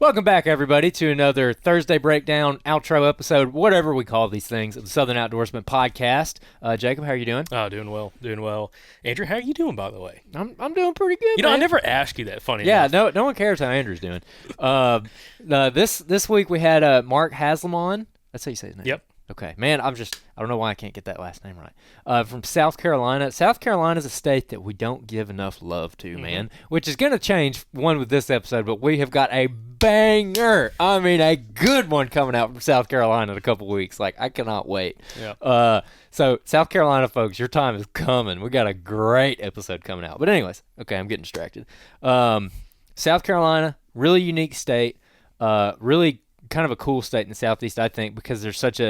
Welcome back, everybody, to another Thursday Breakdown outro episode, whatever we call these things, of the Southern Outdoorsman Podcast. Jacob, how are you doing? Doing well. Andrew, how are you doing, by the way? I'm doing pretty good, I man. never ask you that, funny Yeah, enough. no one cares how Andrew's doing. This week we had Mark Haslam on. That's how you say his name. Yep. Okay, man, I don't know why I can't get that last name right. From South Carolina. South Carolina is a state that we don't give enough love to, man, which is going to change one with this episode, but we have got a banger. I mean, a good one coming out from South Carolina in a couple weeks. Like, I cannot wait. Yeah. So, South Carolina, folks, your time is coming. We got a great episode coming out. But anyways, okay, I'm getting distracted. South Carolina, really unique state, really kind of a cool state in the Southeast, I think, because there's such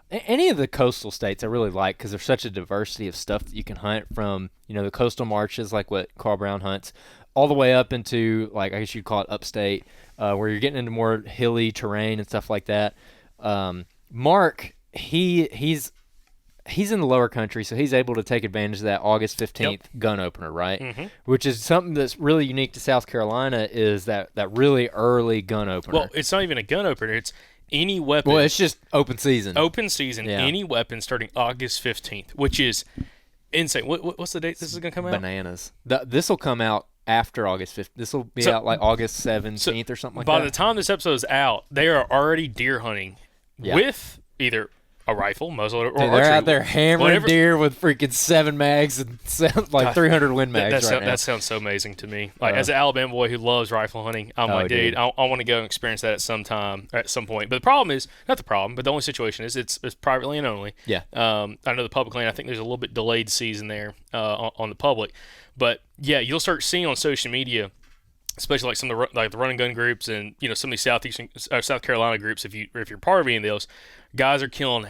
any of the coastal states I really like because there's such a diversity of stuff that you can hunt from, the coastal marches like what Carl Brown hunts, all the way up into, like, I guess you'd call it upstate, where you're getting into more hilly terrain and stuff like that. Mark, he's in the lower country, so he's able to take advantage of that August 15th gun opener, right? Mm-hmm. Which is something that's really unique to South Carolina is that really early gun opener. Well, it's not even a gun opener. It's any weapon. Well, it's just open season. Any weapon starting August 15th, which is insane. What's the date this is going to come out? Bananas. This will come out after August 15th. This will be out like August 17th or something like that. By the time this episode is out, they are already deer hunting with either a rifle, muzzle, or archery. They're out there hammering deer with freaking 7 mags and like 300 Win mags right now. That sounds so amazing to me. Like, as an Alabama boy who loves rifle hunting, I'm like, dude, I want to go and experience that at some point. But the problem is, not the problem, but the only situation is it's private land only. Yeah. I know the public land, I think there's a little bit delayed season there on the public. But, yeah, you'll start seeing on social media, especially like some of the run and gun groups and some of these South Carolina groups. If you're part of any of those, guys are killing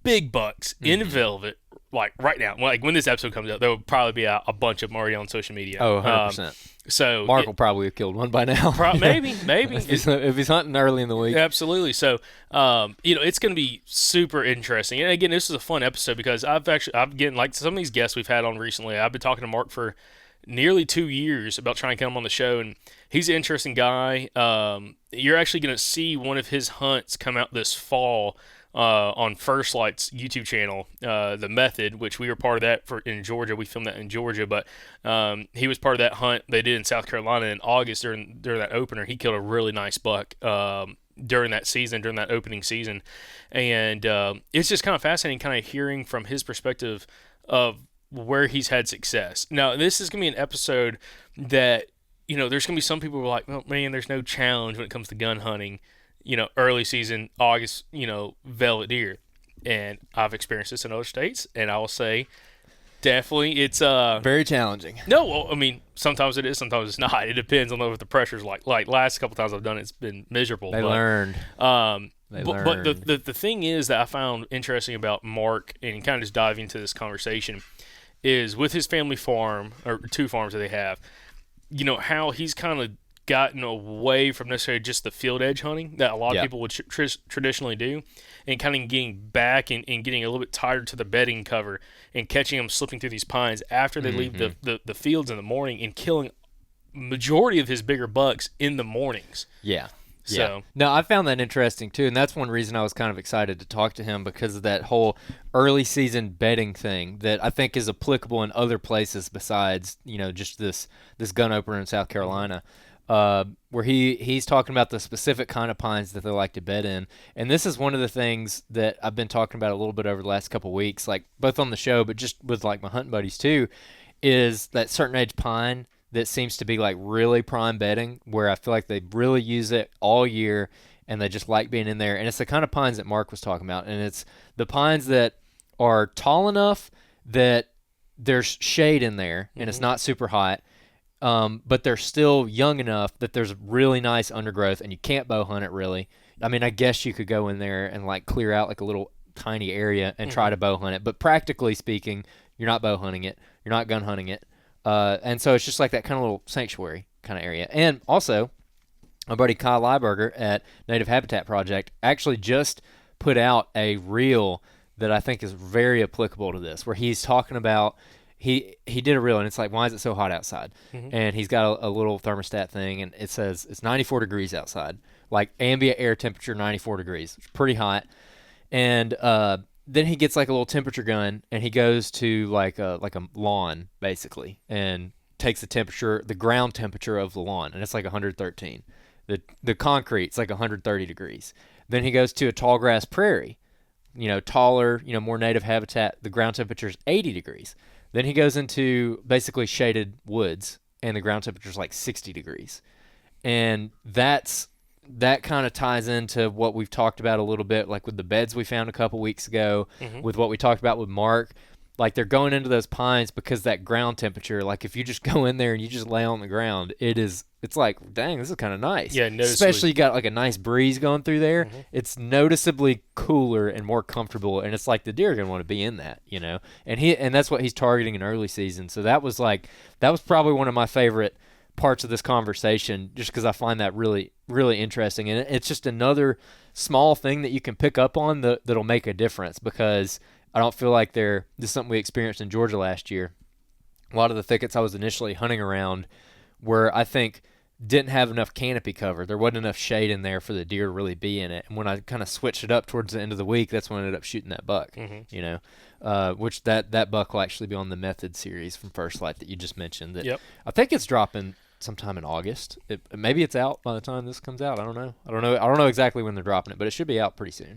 big bucks in velvet like right now. Like when this episode comes out, there will probably be a bunch of them already on social media. Oh, 100%. So Mark will probably have killed one by now. Maybe if he's hunting early in the week. Absolutely. So it's going to be super interesting. And again, this is a fun episode because I've getting like some of these guests we've had on recently. I've been talking to Mark for nearly 2 years about trying to get him on the show, and he's an interesting guy. You're actually going to see one of his hunts come out this fall on First Light's YouTube channel, The Method, which we were part of that in Georgia. We filmed that in Georgia, but he was part of that hunt they did in South Carolina in August during that opener. He killed a really nice buck during that opening season, and it's just kind of fascinating kind of hearing from his perspective of where he's had success. Now, this is going to be an episode that, there's going to be some people who are like, oh, man, there's no challenge when it comes to gun hunting, early season, August, velvet deer. And I've experienced this in other states, and I will say definitely it's very challenging. No, well, I mean, sometimes it is, sometimes it's not. It depends on what the pressure's like. Like last couple times I've done it, it's been miserable. They learned. But the thing is that I found interesting about Mark, and kind of just diving into this conversation, is with his family farm, or 2 farms that they have, how he's kind of gotten away from necessarily just the field edge hunting that a lot of people would traditionally do, and kind of getting back and getting a little bit tired to the bedding cover and catching them slipping through these pines after they leave the fields in the morning and killing majority of his bigger bucks in the mornings. Yeah. So no, I found that interesting too, and that's one reason I was kind of excited to talk to him, because of that whole early season bedding thing that I think is applicable in other places besides just this gun opener in South Carolina, where he's talking about the specific kind of pines that they like to bed in. And this is one of the things that I've been talking about a little bit over the last couple of weeks, like both on the show but just with like my hunting buddies too, is that certain age pine that seems to be like really prime bedding, where I feel like they really use it all year and they just like being in there. And it's the kind of pines that Mark was talking about, and it's the pines that are tall enough that there's shade in there and it's not super hot, but they're still young enough that there's really nice undergrowth and you can't bow hunt it really. I mean, I guess you could go in there and like clear out like a little tiny area and try to bow hunt it, but practically speaking, you're not bow hunting it, you're not gun hunting it. And so it's just like that kind of little sanctuary kind of area. And also, my buddy Kyle Lieberger at Native Habitat Project actually just put out a reel that I think is very applicable to this, where he's talking about he did a reel, and it's like, why is it so hot outside? Mm-hmm. And he's got a little thermostat thing, and it says it's 94 degrees outside, like ambient air temperature 94 degrees. It's pretty hot. And then he gets like a little temperature gun, and he goes to like a lawn basically, and takes the ground temperature of the lawn, and it's like 113. The concrete's like 130 degrees. Then he goes to a tall grass prairie, taller, more native habitat. The ground temperature is 80 degrees. Then he goes into basically shaded woods, and the ground temperature is like 60 degrees. And that kind of ties into what we've talked about a little bit, like with the beds we found a couple weeks ago, with what we talked about with Mark. Like, they're going into those pines because that ground temperature, like if you just go in there and you just lay on the ground, it's like, dang, this is kind of nice. Yeah, especially you got like a nice breeze going through there. It's noticeably cooler and more comfortable, and it's like the deer are going to want to be in that, And that's what he's targeting in early season. So that was probably one of my favorite parts of this conversation, just because I find that really, really interesting. And it's just another small thing that you can pick up on that'll make a difference, because I don't feel like this is something we experienced in Georgia last year. A lot of the thickets I was initially hunting around were, I think, didn't have enough canopy cover. There wasn't enough shade in there for the deer to really be in it. And when I kind of switched it up towards the end of the week, that's when I ended up shooting that buck, which that buck will actually be on the Method series from First Light that you just mentioned. That I think it's dropping sometime in August. Maybe it's out by the time this comes out. I don't know. I don't know exactly when they're dropping it, but it should be out pretty soon.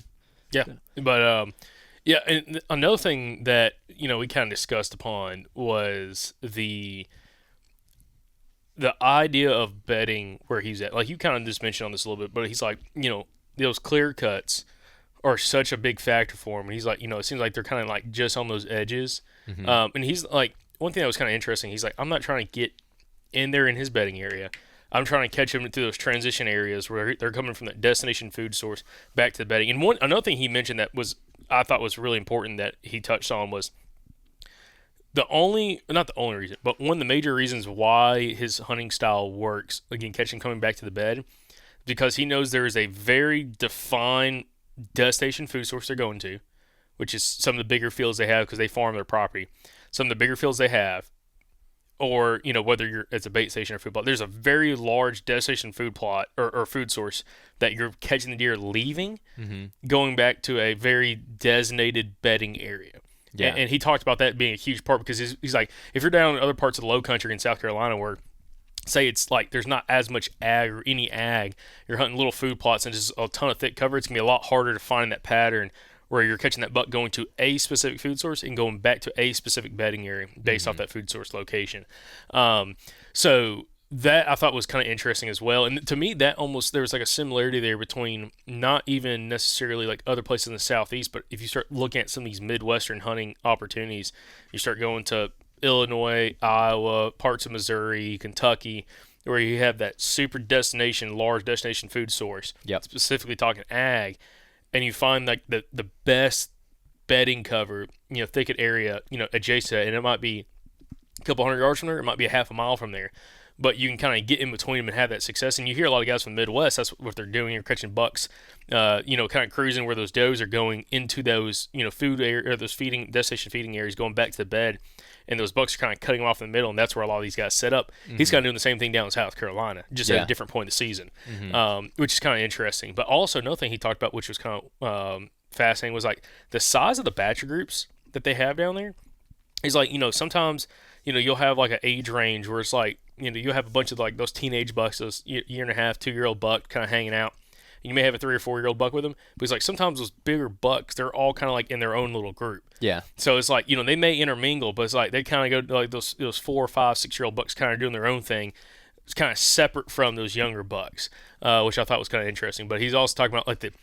Yeah, but yeah, and another thing that we kind of discussed upon was the idea of bedding where he's at. Like, you kind of just mentioned on this a little bit, but he's like, those clear cuts are such a big factor for him. And he's like, it seems like they're kind of like just on those edges. And he's like, one thing that was kind of interesting, he's like, I'm not trying to get in there in his bedding area. I'm trying to catch him through those transition areas where they're coming from that destination food source back to the bedding. And another thing he mentioned that I thought was really important that he touched on was not the only reason, but one of the major reasons why his hunting style works, again, catching coming back to the bed, because he knows there is a very defined destination food source they're going to, which is some of the bigger fields they have because they farm their property. Some of the bigger fields they have, or whether it's a bait station or food plot, there's a very large destination food plot or food source that you're catching the deer leaving, going back to a very designated bedding area. Yeah. And he talked about that being a huge part, because he's like, if you're down in other parts of the low country in South Carolina where, say, it's like there's not as much ag or any ag, you're hunting little food plots and just a ton of thick cover, it's going to be a lot harder to find that pattern where you're catching that buck going to a specific food source and going back to a specific bedding area based off that food source location. So that I thought was kind of interesting as well. And to me, there was like a similarity there between not even necessarily like other places in the Southeast, but if you start looking at some of these Midwestern hunting opportunities, you start going to Illinois, Iowa, parts of Missouri, Kentucky, where you have that super large destination food source, specifically talking ag, and you find like the best bedding cover, thicket area, adjacent to it, and it might be a couple hundred yards from there, it might be a half a mile from there, but you can kind of get in between them and have that success. And you hear a lot of guys from the Midwest, that's what they're doing. You're catching bucks, kind of cruising where those does are going into those, food area, or those destination feeding areas, going back to the bed, and those bucks are kind of cutting them off in the middle, and that's where a lot of these guys set up. He's kind of doing the same thing down in South Carolina, just at a different point in the season, which is kind of interesting. But also another thing he talked about, which was kind of fascinating, was like the size of the batcher groups that they have down there. He's like, sometimes, you'll have like an age range where it's like, you'll have a bunch of like those teenage bucks, those year and a half, 2-year-old buck kind of hanging out. You may have a 3 or 4-year-old buck with them, but it's like sometimes those bigger bucks, they're all kind of like in their own little group. Yeah. So it's like, they may intermingle, but it's like they kind of go like those 4, 5, 6-year-old bucks kind of doing their own thing. It's kind of separate from those younger bucks, which I thought was kind of interesting. But he's also talking about like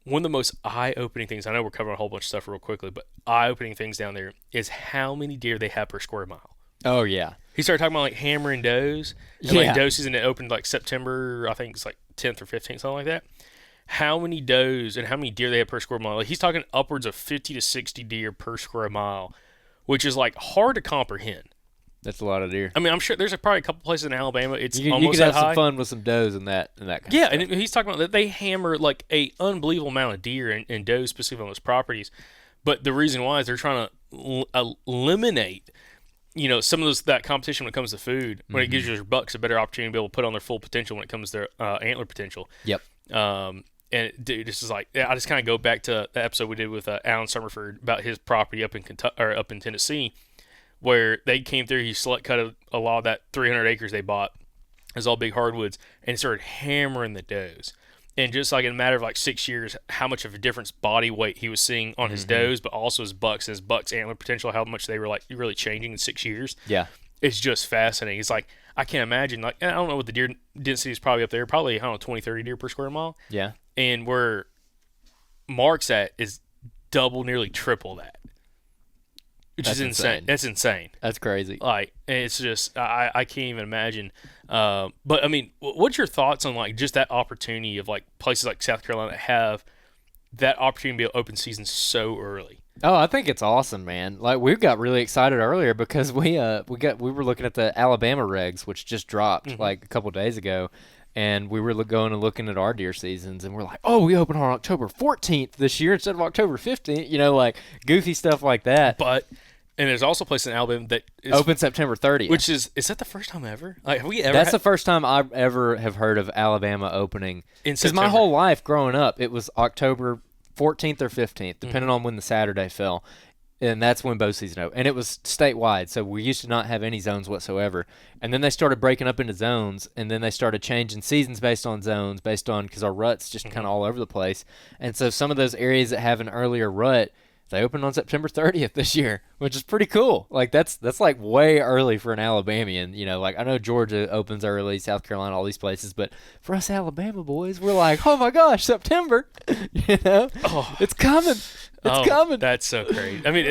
one of the most eye-opening things. I know we're covering a whole bunch of stuff real quickly, but eye-opening things down there is how many deer they have per square mile. Oh, yeah. He started talking about like hammering does, and like doe season, it opened like September, I think it's like 10th or 15th, something like that. How many does and how many deer they have per square mile? Like, he's talking upwards of 50 to 60 deer per square mile, which is like hard to comprehend. That's a lot of deer. I mean, I'm sure there's probably a couple places in Alabama it's you almost can have that high. some fun with some does and that kind of stuff. Yeah, and he's talking about that they hammer like a unbelievable amount of deer and does specifically on those properties. But the reason why is they're trying to eliminate some of that competition when it comes to food, when it gives your bucks a better opportunity to be able to put on their full potential when it comes to their antler potential. Yep. And dude, this is like, I just kind of go back to the episode we did with Alan Summerford about his property up in Kentucky, or up in Tennessee, where they came through. He select cut a lot of that 300 acres they bought. It was all big hardwoods, and started hammering the does. And just like in a matter of like 6 years, how much of a difference body weight he was seeing on his does, but also his bucks antler potential, how much they were like really changing in 6 years. Yeah. It's just fascinating. It's like, I can't imagine, like, I don't know what the deer density is probably up there, probably, I don't know, 20, 30 deer per square mile. Yeah. And where Mark's at is double, nearly triple that. Which is insane. That's insane. That's crazy. Like, it's just, I can't even imagine. But I mean, what's your thoughts on like just that opportunity of like places like South Carolina that have that opportunity to be an open season so early? Oh, I think it's awesome, man. Like, we got really excited earlier because we were looking at the Alabama regs, which just dropped like a couple days ago, and we were going and looking at our deer seasons, and we're like, oh, we open on October 14th this year instead of October 15th, like goofy stuff like that. And there's also a place in Alabama that is open September 30th. Which is that the first time ever? Like, have we ever? That's the first time I ever have heard of Alabama opening. Because my whole life growing up, it was October 14th or 15th, depending on when the Saturday fell. And that's when bow season opened. And it was statewide, so we used to not have any zones whatsoever. And then they started breaking up into zones, and then they started changing seasons based on zones, because our rut's just kind of all over the place. And so some of those areas that have an earlier rut, they opened on September 30th this year, which is pretty cool. Like, that's like way early for an Alabamian. Like, I know Georgia opens early, South Carolina, all these places, but for us Alabama boys, we're like, oh my gosh, September, it's coming. It's coming. That's so crazy. I mean,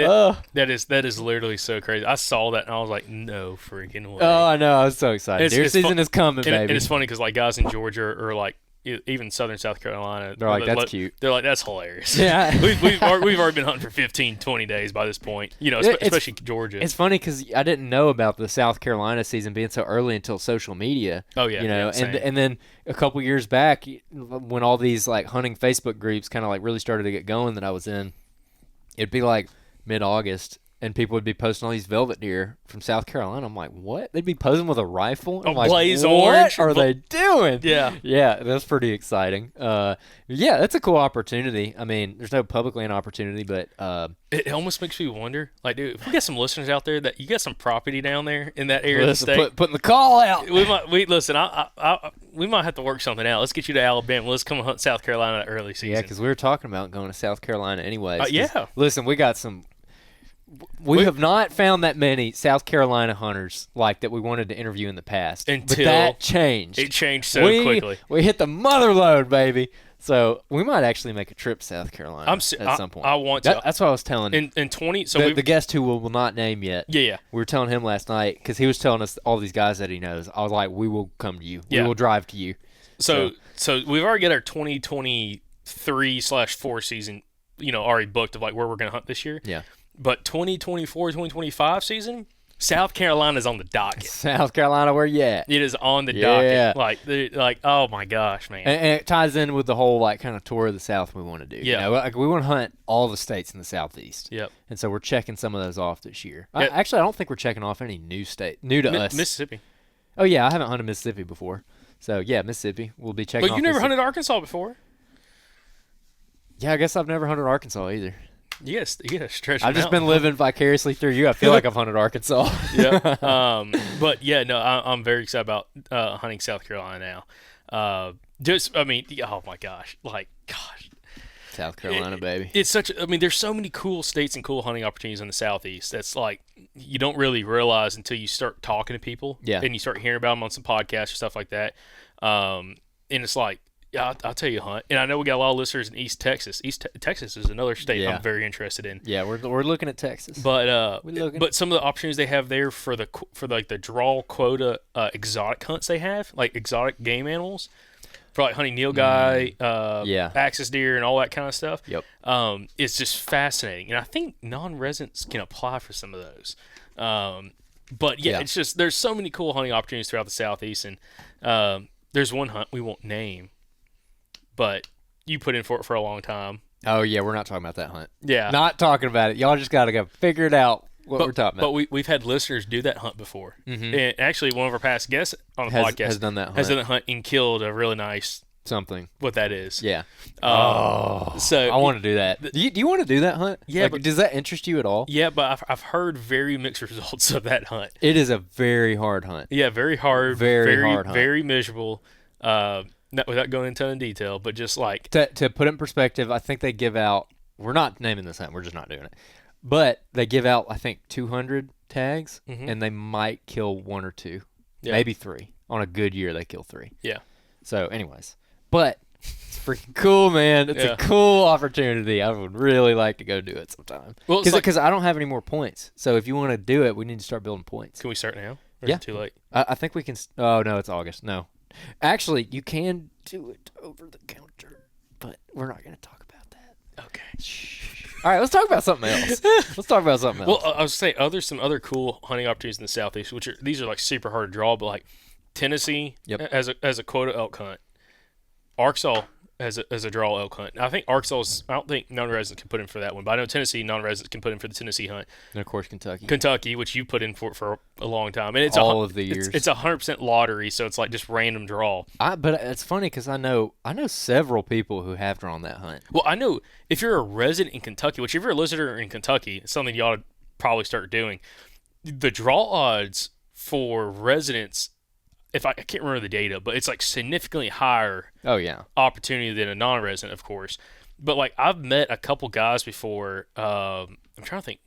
that is literally so crazy. I saw that and I was like, no freaking way. Oh, I know. I was so excited. Deer season is coming, baby. And it's funny because like guys in Georgia or like even southern South Carolina, they're like, that's cute. They're like, that's hilarious. Yeah. we've already been hunting for 15, 20 days by this point, especially Georgia. It's funny because I didn't know about the South Carolina season being so early until social media. Oh, yeah. And then a couple years back when all these like hunting Facebook groups kind of like really started to get going that I was in, it'd be like mid-August, and people would be posting all these velvet deer from South Carolina. I'm like, what? They'd be posing with a rifle? I'm like, blaze what orange? Are they doing? Yeah. Yeah, that's pretty exciting. Yeah, that's a cool opportunity. I mean, there's no public land opportunity, but it almost makes me wonder, like, dude, if we got some listeners out there that you got some property down there in that area of the state, putting the call out. We might have to work something out. Let's get you to Alabama. Let's come hunt South Carolina early season. Yeah, because we were talking about going to South Carolina anyways. Yeah. Listen, we got some. We have not found that many South Carolina hunters like that we wanted to interview in the past. Until but that changed. It changed so quickly. We hit the mother load, baby. So we might actually make a trip to South Carolina at some point. I want to. That's what I was telling him. In 20, so the guest who will not name yet. Yeah. We were telling him last night because he was telling us all these guys that he knows. I was like, we will come to you. Yeah. We will drive to you. So we've already got our 2023/4 season, already booked of like where we're going to hunt this year. Yeah. But 2024-2025 season, South Carolina's on the docket. South Carolina, where you at? It is on the docket. Like, oh my gosh, man. And it ties in with the whole like kind of tour of the South we want to do. Yeah. Like we want to hunt all the states in the Southeast. Yep. And so we're checking some of those off this year. Yep. Actually, I don't think we're checking off any new to us. Mississippi. Oh yeah, I haven't hunted Mississippi before. So yeah, Mississippi. We'll be checking. But you never hunted Arkansas before. Yeah, I guess I've never hunted Arkansas either. Yes, you gotta stretch. I've just been living vicariously through you. I feel like I've hunted Arkansas. Yeah. But yeah, no, I'm very excited about hunting South Carolina now. Oh my gosh, South Carolina, baby. It's there's so many cool states and cool hunting opportunities in the Southeast. That's like you don't really realize until you start talking to people. Yeah. And you start hearing about them on some podcasts or stuff like that. And it's like, yeah, I'll tell you, Hunt. And I know we got a lot of listeners in East Texas. Texas is another state I'm very interested in. Yeah, we're looking at Texas. But some of the opportunities they have there for the draw quota exotic hunts they have, like exotic game animals, for like hunting nilgai, axis deer, and all that kind of stuff. Yep. It's just fascinating, and I think non-residents can apply for some of those. But it's just there's so many cool hunting opportunities throughout the Southeast, and there's one hunt we won't name. But you put in for it for a long time. Oh, yeah, we're not talking about that hunt. Yeah. Not talking about it. Y'all just got to go figure it out what we're talking about. But we've had listeners do that hunt before. And actually, one of our past guests on the podcast has done that hunt. Has done that hunt and killed a really nice something. What that is. Yeah. So I want to do that. Do you want to do that hunt? Yeah. Like, does that interest you at all? Yeah, but I've heard very mixed results of that hunt. It is a very hard hunt. Yeah, very hard. Very hard hunt. Very miserable. Not without going into detail, but just like to put it in perspective, I think they give out. We're not naming this hunt. We're just not doing it. But they give out, I think, 200 tags, and they might kill 1 or 2, maybe 3. On a good year, they kill 3. Yeah. So, anyways, but it's freaking cool, man. It's a cool opportunity. I would really like to go do it sometime. Well, because I don't have any more points. So if you want to do it, we need to start building points. Can we start now? Or yeah. is it too late? I think we can. Oh no, it's August. No, actually, you can do it over the counter, but we're not going to talk about that. Okay. Shh. All right, let's talk about something else. Well, I was saying there's some other cool hunting opportunities in the Southeast, these are like super hard to draw, but like Tennessee as a quota elk hunt, Arkansas as a draw elk hunt. Now, I think Arkansas, I don't think non-residents can put in for that one, but I know Tennessee non-residents can put in for the Tennessee hunt. And of course Kentucky, which you put in for a long time, and it's all of the years. It's 100% lottery, so it's like just random draw. But it's funny because I know several people who have drawn that hunt. Well, I know if you're a resident in Kentucky, which if you're a listener in Kentucky, it's something you ought to probably start doing. The draw odds for residents, I can't remember the data, but it's like significantly higher. Oh yeah, opportunity than a non-resident, of course. But like I've met a couple guys before. I'm trying to think.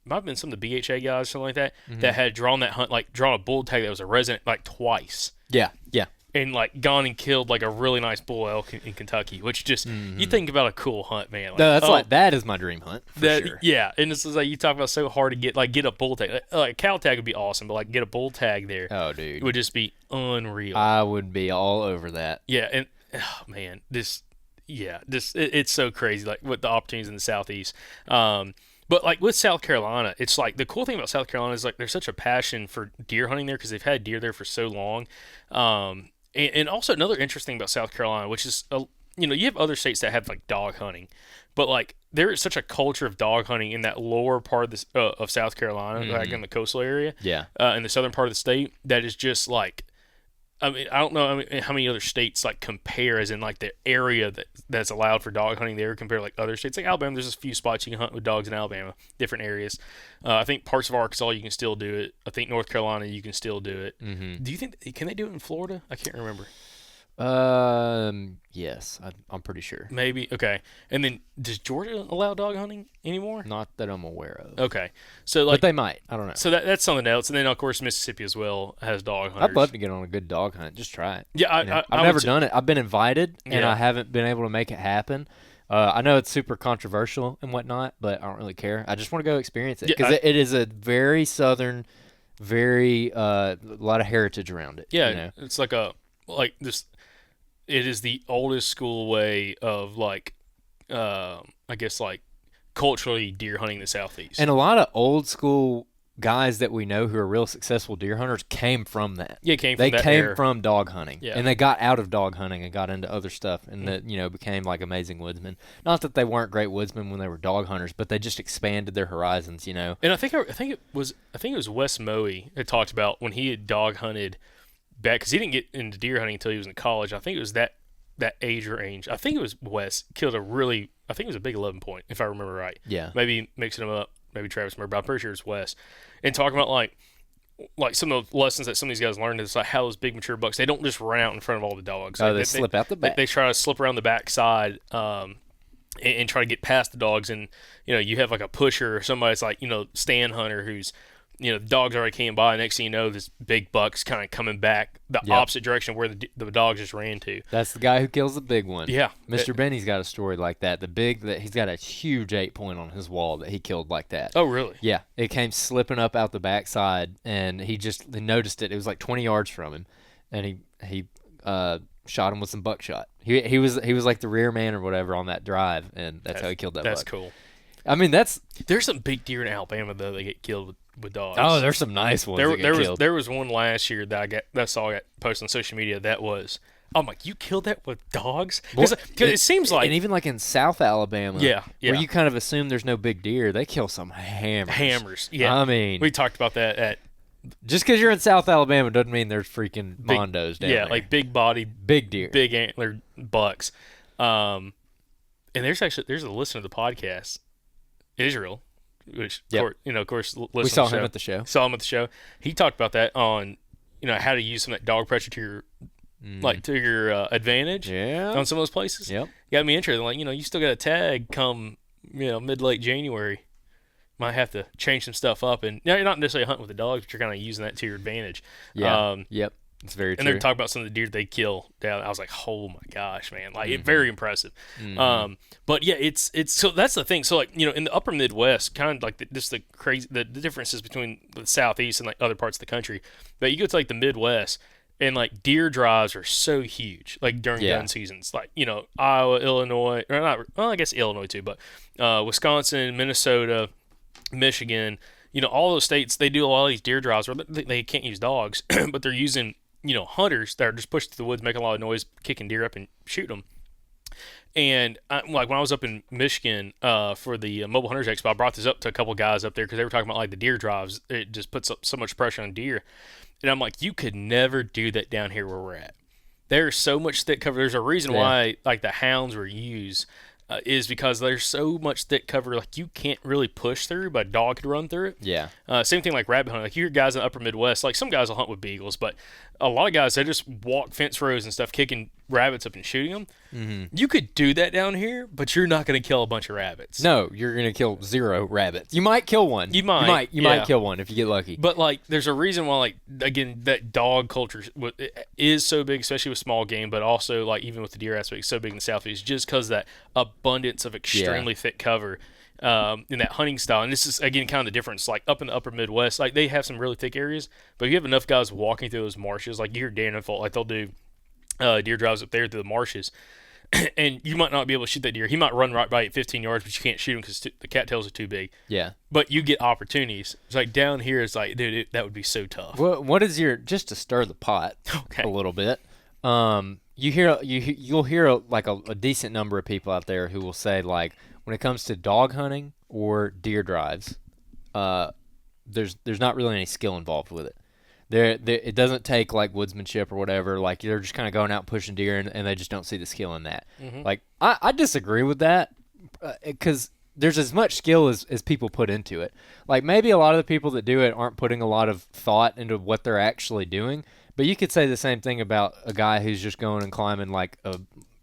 Might have been some of the BHA guys, something like that, that had drawn that hunt, like drawn a bull tag that was a resident like twice. Yeah. And like gone and killed like a really nice bull elk in Kentucky, which just you think about a cool hunt, man. Like, no, that's that is my dream hunt for sure. Yeah, and this is like you talk about so hard to get a bull tag. Like a cow tag would be awesome, but like get a bull tag there. Oh, dude, would just be unreal. I would be all over that. Yeah, and man, it's so crazy. Like with the opportunities in the Southeast. But like with South Carolina, it's like the cool thing about South Carolina is like there's such a passion for deer hunting there because they've had deer there for so long. And also another interesting thing about South Carolina, which is, you have other states that have like dog hunting, but like there is such a culture of dog hunting in that lower part of South Carolina, like in the coastal area, in the southern part of the state, that is just like, I mean, I don't know how many other states like compare as in like the area that's allowed for dog hunting there compared to like other states. Like Alabama, there's a few spots you can hunt with dogs in Alabama, different areas. I think parts of Arkansas you can still do it. I think North Carolina you can still do it. Mm-hmm. Do you think can they do it in Florida? I can't remember. Yes, I'm pretty sure. Maybe. Okay. And then does Georgia allow dog hunting anymore? Not that I'm aware of. Okay. So like, but they might. I don't know. So that's something else. And then of course Mississippi as well has dog hunters. I'd love to get on a good dog hunt. Just try it. Yeah, I've never done it. I've been invited and I haven't been able to make it happen. I know it's super controversial and whatnot, but I don't really care. I just want to go experience it because it is a very southern, very a lot of heritage around it. Yeah, it's like this. It is the oldest school way of like, I guess like culturally deer hunting in the Southeast. And a lot of old school guys that we know who are real successful deer hunters came from that. Yeah, came from dog hunting. Yeah. And they got out of dog hunting and got into other stuff and that, became like amazing woodsmen. Not that they weren't great woodsmen when they were dog hunters, but they just expanded their horizons, And I think it was Wes Moe that talked about when he had dog hunted back, because he didn't get into deer hunting until he was in college. I think it was that age range. I think it was Wes killed I think it was a big 11 point, if I remember right. Yeah. Maybe mixing them up, maybe Travis Murray, but I'm pretty sure it's Wes. And talking about like some of the lessons that some of these guys learned is like how those big mature bucks, they don't just run out in front of all the dogs. Oh, they slip out the back. They try to slip around the back side and try to get past the dogs. And, you have like a pusher or somebody's like, stand hunter who's, the dogs already came by. Next thing you know, this big buck's kind of coming back the opposite direction of where the dogs just ran to. That's the guy who kills the big one. Yeah. Mr. Benny's got a story like that. He's got a huge 8 point on his wall that he killed like that. Oh, really? Yeah. It came slipping up out the backside, and he noticed it. It was like 20 yards from him, and he shot him with some buckshot. He was like the rear man or whatever on that drive, and that's how he killed that buck. That's cool. I mean, there's some big deer in Alabama though that get killed with dogs. Oh, there's some nice ones. There was one last year that I saw got posted on social media that was I'm like, you killed that with dogs? Because it seems like, and even like in South Alabama, yeah, where you kind of assume there's no big deer, they kill some hammers. hammers. Yeah, I mean, we talked about that at just because you're in South Alabama doesn't mean there's freaking mondos down there. Yeah, like big body, big deer, big antler bucks. And there's a listener to the podcast, Israel, which of course, we saw him at the show. Saw him at the show. He talked about that on how to use some of that dog pressure to your to your advantage. Yeah. On some of those places. Yep. Got me interested. Like you still got a tag come mid late January. Might have to change some stuff up, and you're not necessarily hunting with the dogs, but you're kind of using that to your advantage. Yeah. Yep. It's very true. And they're talking about some of the deer they kill down. I was like, oh my gosh, man! Like, very impressive. But yeah, it's so that's the thing. So like, in the upper Midwest, kind of like the differences between the Southeast and like other parts of the country. But you go to like the Midwest, and like deer drives are so huge, like during gun seasons, like Iowa, Illinois, or not. Well, I guess Illinois too, but Wisconsin, Minnesota, Michigan. All those states, they do a lot of these deer drives where they can't use dogs, but they're using hunters that are just pushed through the woods, making a lot of noise, kicking deer up and shooting them. And like when I was up in Michigan for the Mobile Hunters Expo, I brought this up to a couple guys up there because they were talking about like the deer drives. It just puts up so much pressure on deer. And I'm like, you could never do that down here where we're at. There's so much thick cover. There's a reason why like the hounds were used is because there's so much thick cover, like you can't really push through, but a dog could run through it. Yeah. Same thing like rabbit hunting. Like you hear guys in the upper Midwest, like some guys will hunt with beagles, but a lot of guys, they just walk fence rows and stuff, kicking rabbits up and shooting them. You could do that down here, but you're not going to kill a bunch of rabbits. No, you're going to kill 0 rabbits. You might kill one. You might kill one if you get lucky. But like, there's a reason why, like, again, that dog culture is so big, especially with small game, but also like even with the deer aspect, so big in the Southeast, just because that abundance of extremely thick cover in that hunting style. And this is again kind of the difference. Like up in the upper Midwest, like they have some really thick areas, but if you have enough guys walking through those marshes, like you hear Dan and Folk, like they'll do deer drives up there through the marshes. And you might not be able to shoot that deer. He might run right by you at 15 yards, but you can't shoot him because the cattails are too big. Yeah. But you get opportunities. It's like down here, it's like, dude, that would be so tough. Well, what is just to stir the pot a little bit? You'll hear like a decent number of people out there who will say like, when it comes to dog hunting or deer drives, there's not really any skill involved with it. It doesn't take like woodsmanship or whatever. Like they're just kind of going out and pushing deer, and they just don't see the skill in that. Like I disagree with that because there's as much skill as people put into it. Like maybe a lot of the people that do it aren't putting a lot of thought into what they're actually doing. But you could say the same thing about a guy who's just going and climbing like a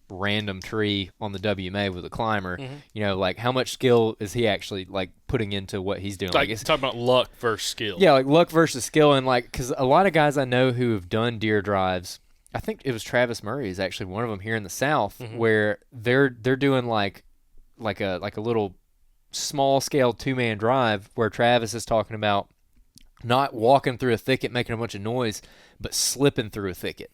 random tree on the WMA with a climber. Like how much skill is he actually like putting into what he's doing? Like it's talking about luck versus skill. Yeah, like luck versus skill. And like, because a lot of guys I know who have done deer drives, I think it was Travis Murray is actually one of them here in the South, where they're doing like a little small scale 2-man drive where Travis is talking about not walking through a thicket making a bunch of noise, but slipping through a thicket.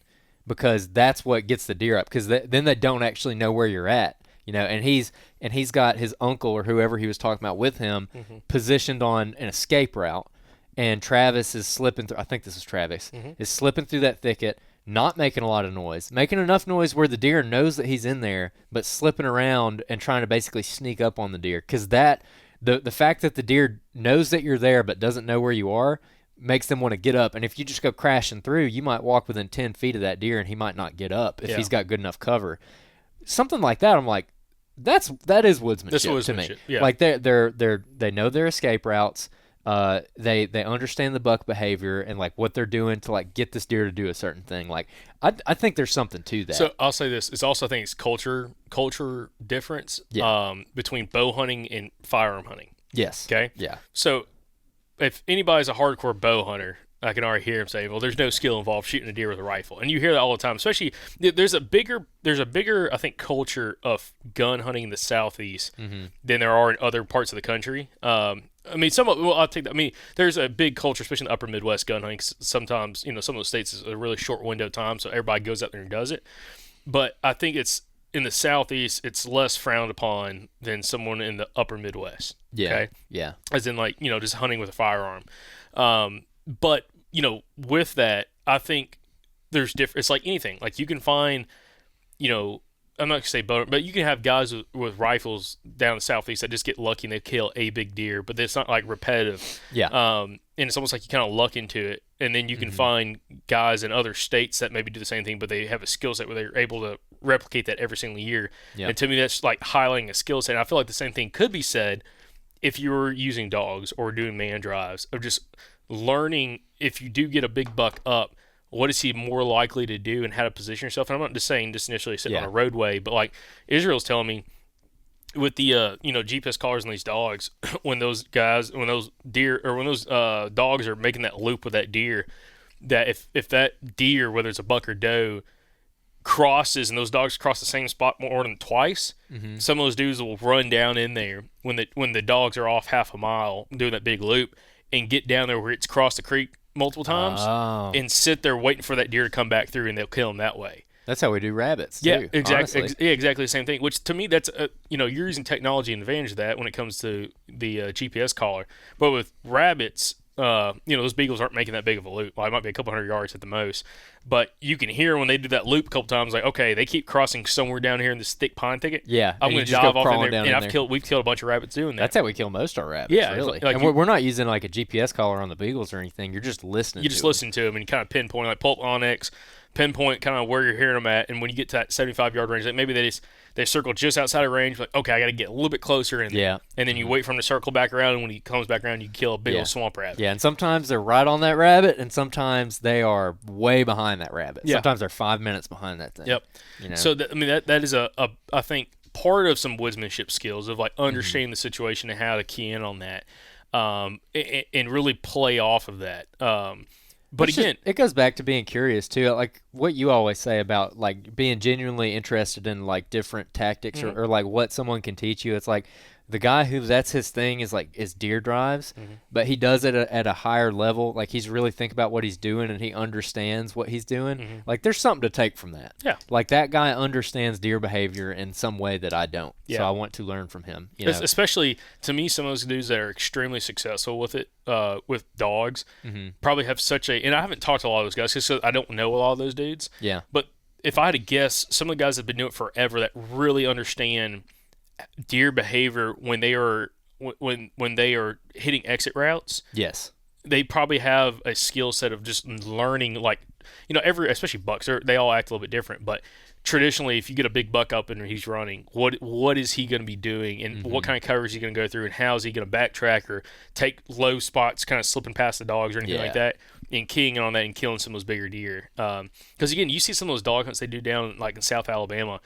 Because that's what gets the deer up. Because then they don't actually know where you're at, And he's got his uncle or whoever he was talking about with him positioned on an escape route, and Travis is slipping through. I think this is Travis is slipping through that thicket, not making a lot of noise, making enough noise where the deer knows that he's in there, but slipping around and trying to basically sneak up on the deer. Because the fact that the deer knows that you're there but doesn't know where you are makes them want to get up. And if you just go crashing through, you might walk within 10 feet of that deer and he might not get up if he's got good enough cover. Something like that, I'm like, that is woodsmanship to me. Yeah. Like they know their escape routes. They understand the buck behavior and like what they're doing to like get this deer to do a certain thing. Like I think there's something to that. So I'll say this: it's also, I think it's culture difference between bow hunting and firearm hunting. Yes. Okay. Yeah. So if anybody's a hardcore bow hunter, I can already hear him say, well, there's no skill involved shooting a deer with a rifle. And you hear that all the time, especially there's a bigger, I think, culture of gun hunting in the Southeast than there are in other parts of the country. I mean, I'll take that. I mean, there's a big culture, especially in the upper Midwest gun hunting. Sometimes, some of those states is a really short window of time, so everybody goes out there and does it. But I think it's in the Southeast, it's less frowned upon than someone in the upper Midwest. Yeah. Okay? Yeah. As in, like, just hunting with a firearm. But, with that, I think there's different. It's like anything. Like you can find, you know, I'm not gonna say boner, but you can have guys with rifles down the southeast that just get lucky and they kill a big deer, but it's not like repetitive. Yeah. And it's almost like you kind of luck into it, and then you can find guys in other states that maybe do the same thing, but they have a skill set where they're able to replicate that every single year. Yep. And to me, that's like highlighting a skill set. And I feel like the same thing could be said if you were using dogs or doing man drives, of just learning if you do get a big buck up, what is he more likely to do and how to position yourself. And I'm not just saying just initially sitting on a roadway, but like Israel's telling me with the GPS collars on these dogs, when those dogs are making that loop with that deer, that if that deer, whether it's a buck or doe, crosses and those dogs cross the same spot more than twice, some of those dudes will run down in there when the dogs are off half a mile doing that big loop and get down there where it's crossed the creek multiple times and sit there waiting for that deer to come back through, and they'll kill them that way. That's how we do rabbits, yeah, too, exactly. Exactly the same thing. Which to me, that's you're using technology and advantage of that when it comes to the GPS collar. But with rabbits, those beagles aren't making that big of a loop. Well, it might be a couple hundred yards at the most, but you can hear when they do that loop a couple times, like, okay, they keep crossing somewhere down here in this thick pine thicket. Yeah, I'm going to dive off in there, and we've killed a bunch of rabbits doing that. That's how we kill most of our rabbits. Yeah, really. like and we're not using like a GPS collar on the beagles or anything. You're just listening. You just listen to them and you kind of pinpoint, like pulp onyx, pinpoint kind of where you're hearing them at, and when you get to that 75-yard range, like maybe they circle just outside of range, like, okay, I got to get a little bit closer in there. Yeah. And then you wait for him to circle back around, and when he comes back around, you kill a big old swamp rabbit. Yeah, and sometimes they're right on that rabbit, and sometimes they are way behind that rabbit. Yeah. Sometimes they're 5 minutes behind that thing. Yep. So, that is I think, part of some woodsmanship skills of, like, understanding the situation and how to key in on that and really play off of that. But again, it goes back to being curious too, like what you always say about like being genuinely interested in like different tactics or like what someone can teach you. It's like the guy who that's his thing is deer drives, but he does it at a higher level. Like he's really think about what he's doing and he understands what he's doing. Like there's something to take from that. Yeah. Like that guy understands deer behavior in some way that I don't. Yeah. So I want to learn from him. Especially to me, some of those dudes that are extremely successful with it, with dogs, probably have such a. And I haven't talked to a lot of those guys because I don't know a lot of those dudes. Yeah. But if I had to guess, some of the guys that have been doing it forever that really understand deer behavior when they are hitting exit routes. Yes. They probably have a skill set of just learning, like, especially bucks, they all act a little bit different, but traditionally if you get a big buck up and he's running, what is he going to be doing, and what kind of cover is he going to go through, and how is he going to backtrack or take low spots kind of slipping past the dogs or anything like that, and keying in on that and killing some of those bigger deer. Because again, you see some of those dog hunts they do down like in South Alabama,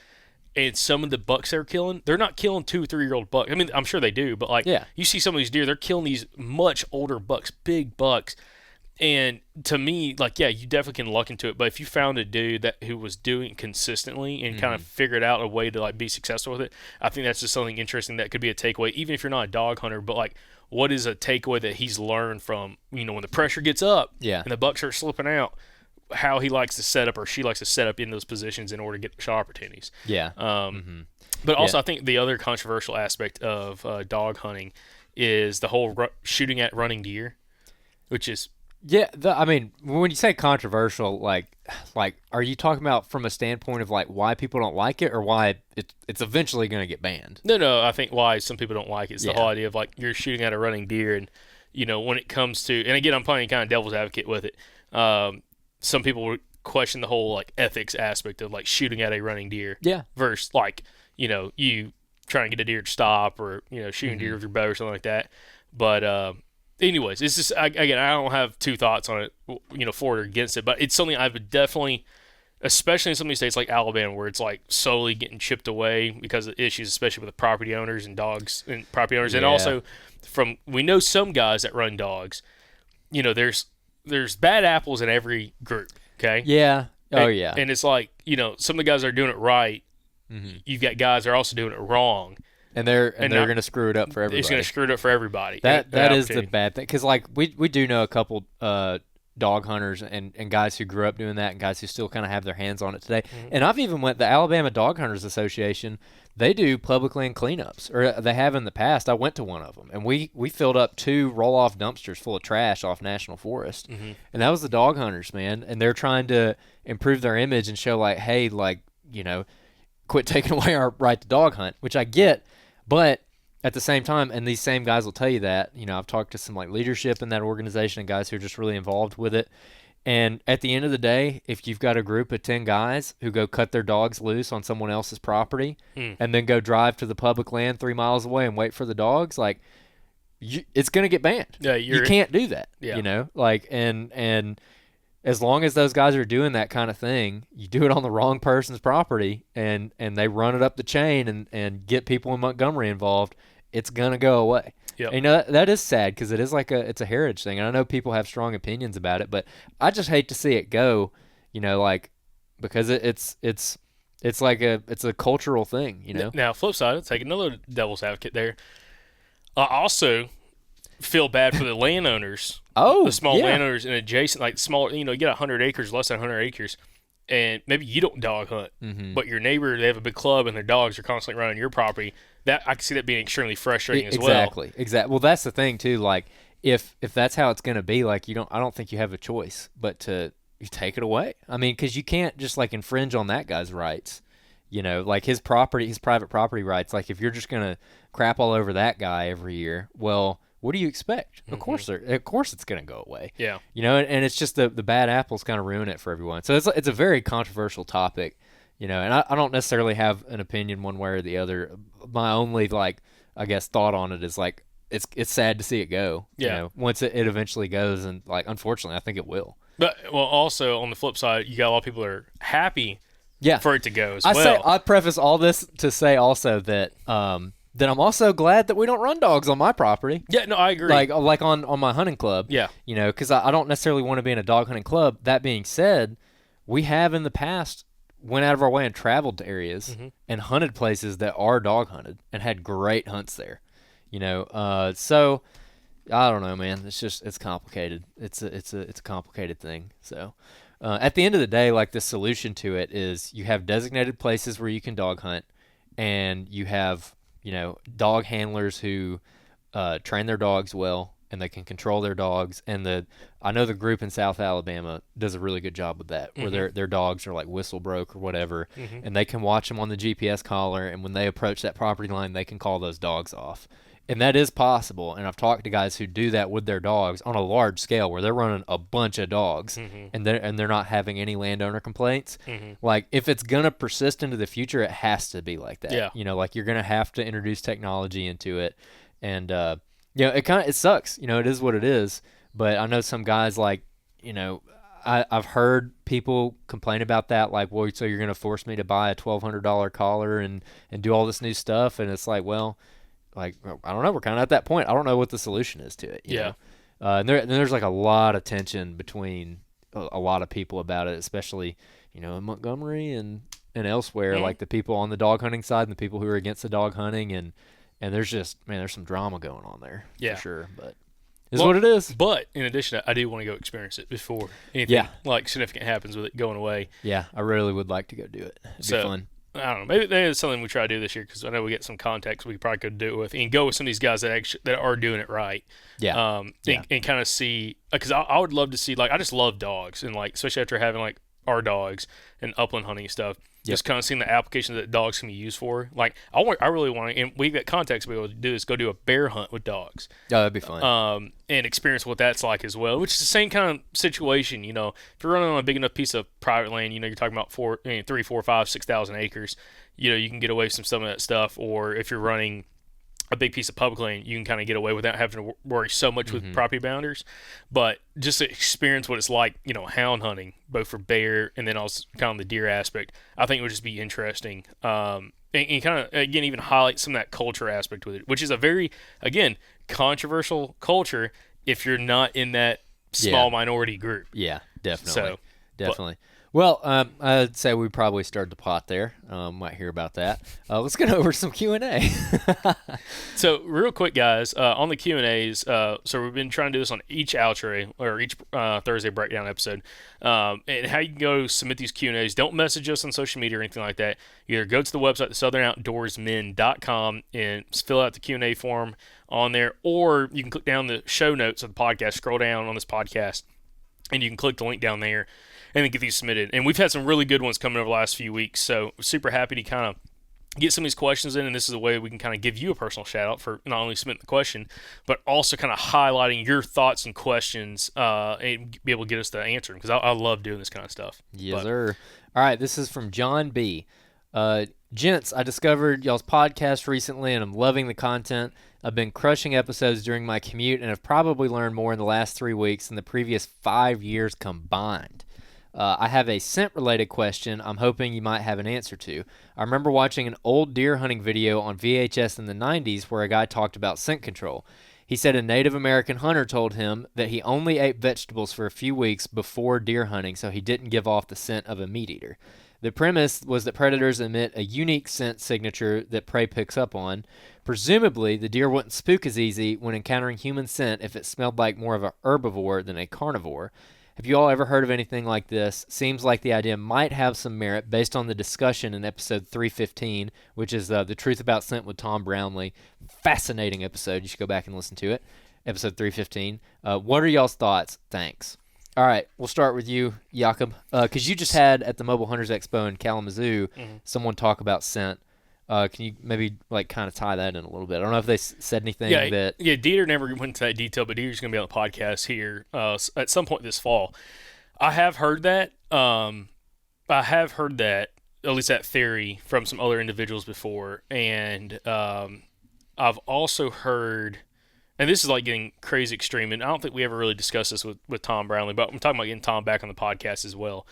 and some of the bucks they're killing, they're not killing 2 or 3 year old bucks. I mean, I'm sure they do, but like, you see some of these deer, they're killing these much older bucks, big bucks. And to me, like, yeah, you definitely can luck into it. But if you found a dude who was doing it consistently and kind of figured out a way to like be successful with it, I think that's just something interesting that could be a takeaway, even if you're not a dog hunter. But like, what is a takeaway that he's learned from, when the pressure gets up and the bucks are slipping out, how he likes to set up or she likes to set up in those positions in order to get shot opportunities. Yeah. But also I think the other controversial aspect of dog hunting is the whole shooting at running deer, which is... Yeah, I mean, when you say controversial, like, are you talking about from a standpoint of like why people don't like it, or why it's eventually going to get banned? No, I think why some people don't like it is the whole idea of like you're shooting at a running deer, and when it comes to, and again, I'm playing kind of devil's advocate with it. Some people would question the whole like ethics aspect of like shooting at a running deer, versus like you trying to get a deer to stop, or shooting deer with your bow or something like that. But anyways, it's just, again, I don't have two thoughts on it, for or against it, but it's something I would definitely, especially in some of these states like Alabama, where it's like slowly getting chipped away because of issues, especially with the property owners and dogs and property owners, and also we know some guys that run dogs. There's bad apples in every group. Okay. Yeah. Oh, and, yeah. And it's like some of the guys that are doing it right. You've got guys that are also doing it wrong. And they're going to screw it up for everybody. It's going to screw it up for everybody. That is the bad thing, because like we do know a couple dog hunters and guys who grew up doing that and guys who still kind of have their hands on it today. Mm-hmm. And I've even went the Alabama Dog Hunters Association. They do public land cleanups, or they have in the past. I went to one of them, and we filled up 2 roll-off dumpsters full of trash off National Forest, and that was the dog hunters, man. And they're trying to improve their image and show like, hey, like, you know, quit taking away our right to dog hunt, which I get, but at the same time, and these same guys will tell you that, you know, I've talked to some like leadership in that organization and guys who are just really involved with it. And at the end of the day, if you've got a group of 10 guys who go cut their dogs loose on someone else's property and then go drive to the public land 3 miles away and wait for the dogs, like, it's going to get banned. Yeah, you can't do that, yeah. you know? Like, and as long as those guys are doing that kind of thing, you do it on the wrong person's property and they run it up the chain and get people in Montgomery involved, it's going to go away. Yep. And, you know, that is sad because it is like it's a heritage thing. And I know people have strong opinions about it, but I just hate to see it go, you know, like, because it's like it's a cultural thing, you know? Now, flip side, let's take another devil's advocate there. I also feel bad for the landowners. Oh, the small yeah. landowners and adjacent, like small, you know, you get 100 acres, less than 100 acres, and maybe you don't dog hunt, but your neighbor, they have a big club and their dogs are constantly running your property. That I can see that being extremely frustrating as well. Exactly. Well, that's the thing too. Like, if that's how it's going to be, like, I don't think you have a choice but to take it away. I mean, because you can't just like infringe on that guy's rights. You know, like his private property rights. Like, if you're just going to crap all over that guy every year, well, what do you expect? Of course it's going to go away. Yeah. You know, and it's just the bad apples kind of ruin it for everyone. So it's a very controversial topic, you know, and I don't necessarily have an opinion one way or the other. My only, like, I guess, thought on it is, like, it's sad to see it go. Yeah. You know, once it eventually goes, and, like, unfortunately, I think it will. But, well, also, on the flip side, you got a lot of people that are happy Yeah. for it to go as well. I preface all this to say also that that I'm also glad that we don't run dogs on my property. Yeah, no, I agree. Like on my hunting club. Yeah. You know, because I don't necessarily want to be in a dog hunting club. That being said, we have in the past went out of our way and traveled to areas and hunted places that are dog hunted and had great hunts there. You know, so I don't know, man. It's complicated. It's a complicated thing. So at the end of the day, like, the solution to it is you have designated places where you can dog hunt, and you have, you know, dog handlers who train their dogs well and they can control their dogs. And I know the group in South Alabama does a really good job with that, where their dogs are like whistle broke or whatever, and they can watch them on the GPS collar, and when they approach that property line, they can call those dogs off. And that is possible. And I've talked to guys who do that with their dogs on a large scale, where they're running a bunch of dogs and they're not having any landowner complaints. Like, if it's going to persist into the future, it has to be like that. Yeah. You know, like, you're going to have to introduce technology into it. And, you know, it sucks. You know, it is what it is. But I know some guys, like, you know, I've heard people complain about that, like, well, so you're going to force me to buy a $1,200 collar and do all this new stuff. And it's like, well, like, I don't know. We're kind of at that point. I don't know what the solution is to it. You know? And there's like a lot of tension between a lot of people about it, especially, you know, in Montgomery and elsewhere, like the people on the dog hunting side and the people who are against the dog hunting. And there's just, man, there's some drama going on there for sure. But it's what it is. But in addition, I do want to go experience it before anything like significant happens with it going away. Yeah, I really would like to go do it. It'd be fun. I don't know. Maybe that is something we try to do this year, because I know we get some contacts we probably could do it with, and go with some of these guys that are doing it right. Yeah. And kind of see, because I would love to see, like, I just love dogs, and, like, especially after having, like, our dogs and upland hunting stuff, just kind of seeing the applications that dogs can be used for. Like, I really want to, and we get contacts to be able to do this, go do a bear hunt with dogs. Oh, that'd be fun. And experience what that's like as well, which is the same kind of situation. You know, if you're running on a big enough piece of private land, you know, you're talking about 3, 4, 5, 6,000 acres, you know, you can get away from some of that stuff. Or if you're running a big piece of public land, you can kind of get away without having to worry so much with property bounders. But just to experience what it's like, you know, hound hunting, both for bear and then also kind of the deer aspect, I think it would just be interesting. And kind of, again, even highlight some of that culture aspect with it, which is a very, again, controversial culture if you're not in that small minority group. Yeah, definitely. So, Definitely. Well, I'd say we probably started the pot there. Might hear about that. Let's get over some Q&A. So real quick, guys, on the Q&As, so we've been trying to do this on each outro or each Thursday breakdown episode, and how you can go submit these Q&As. Don't message us on social media or anything like that. Either go to the website, thesouthern.outdoorsmen.com, and fill out the Q&A form on there, or you can click down the show notes of the podcast, scroll down on this podcast, and you can click the link down there and then get these submitted. And we've had some really good ones coming over the last few weeks, so super happy to kind of get some of these questions in, and this is a way we can kind of give you a personal shout out for not only submitting the question, but also kind of highlighting your thoughts and questions and be able to get us to answer them, because I love doing this kind of stuff. Yes, sir. All right, this is from John B. Gents, I discovered y'all's podcast recently, and I'm loving the content. I've been crushing episodes during my commute and have probably learned more in the last 3 weeks than the previous 5 years combined. I have a scent-related question I'm hoping you might have an answer to. I remember watching an old deer hunting video on VHS in the 90s where a guy talked about scent control. He said a Native American hunter told him that he only ate vegetables for a few weeks before deer hunting so he didn't give off the scent of a meat eater. The premise was that predators emit a unique scent signature that prey picks up on. Presumably, the deer wouldn't spook as easy when encountering human scent if it smelled like more of a herbivore than a carnivore. Have you all ever heard of anything like this? Seems like the idea might have some merit based on the discussion in episode 315, which is The Truth About Scent with Tom Brownlee. Fascinating episode. You should go back and listen to it. Episode 315. What are y'all's thoughts? Thanks. All right, we'll start with you, Jakob, because you just had at the Mobile Hunters Expo in Kalamazoo someone talk about scent. Can you maybe kind of tie that in a little bit? I don't know if they said anything that... Yeah, Dieter never went into that detail, but Dieter's going to be on the podcast here at some point this fall. I have heard that. At least that theory, from some other individuals before. And I've also heard, and this is getting crazy extreme, and I don't think we ever really discussed this with Tom Brownlee, but I'm talking about getting Tom back on the podcast as well.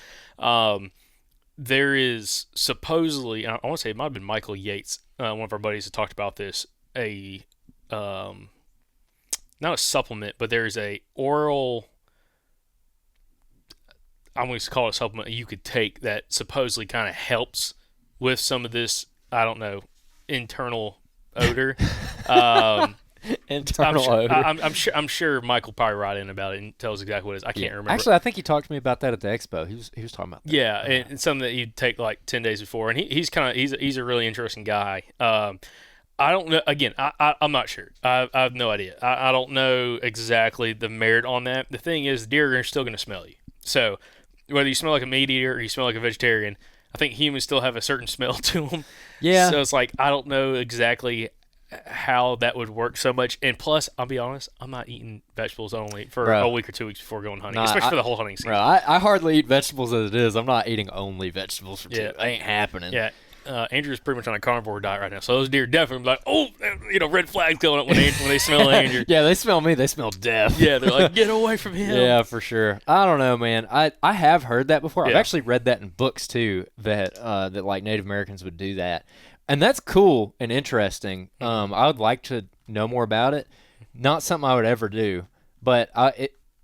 There is supposedly, I want to say it might have been Michael Yates, one of our buddies, that talked about this, not a supplement, but there's a oral, I'm going to call it a supplement you could take that supposedly kind of helps with some of this, I don't know, internal odor. Internal odor. I'm sure Mike will probably write in about it and tell us exactly what it is. I can't remember. Actually, I think he talked to me about that at the expo. He was talking about that. Yeah, and something that you'd take 10 days before. And he's a really interesting guy. I don't know. Again, I'm not sure. I have no idea. I don't know exactly the merit on that. The thing is, deer are still going to smell you. So whether you smell like a meat eater or you smell like a vegetarian, I think humans still have a certain smell to them. Yeah. So it's I don't know exactly how that would work so much. And plus, I'll be honest, I'm not eating vegetables only for a week or 2 weeks before going hunting, especially for the whole hunting season. I hardly eat vegetables as it is. I'm not eating only vegetables for 2. That ain't happening. Yeah. Andrew's pretty much on a carnivore diet right now, so those deer definitely red flags going up when they smell Andrew. Yeah, they smell me. They smell death. Yeah, they're like, get away from him. Yeah, for sure. I don't know, man. I have heard that before. Yeah. I've actually read that in books too, that Native Americans would do that. And that's cool and interesting. I would like to know more about it. Not something I would ever do, but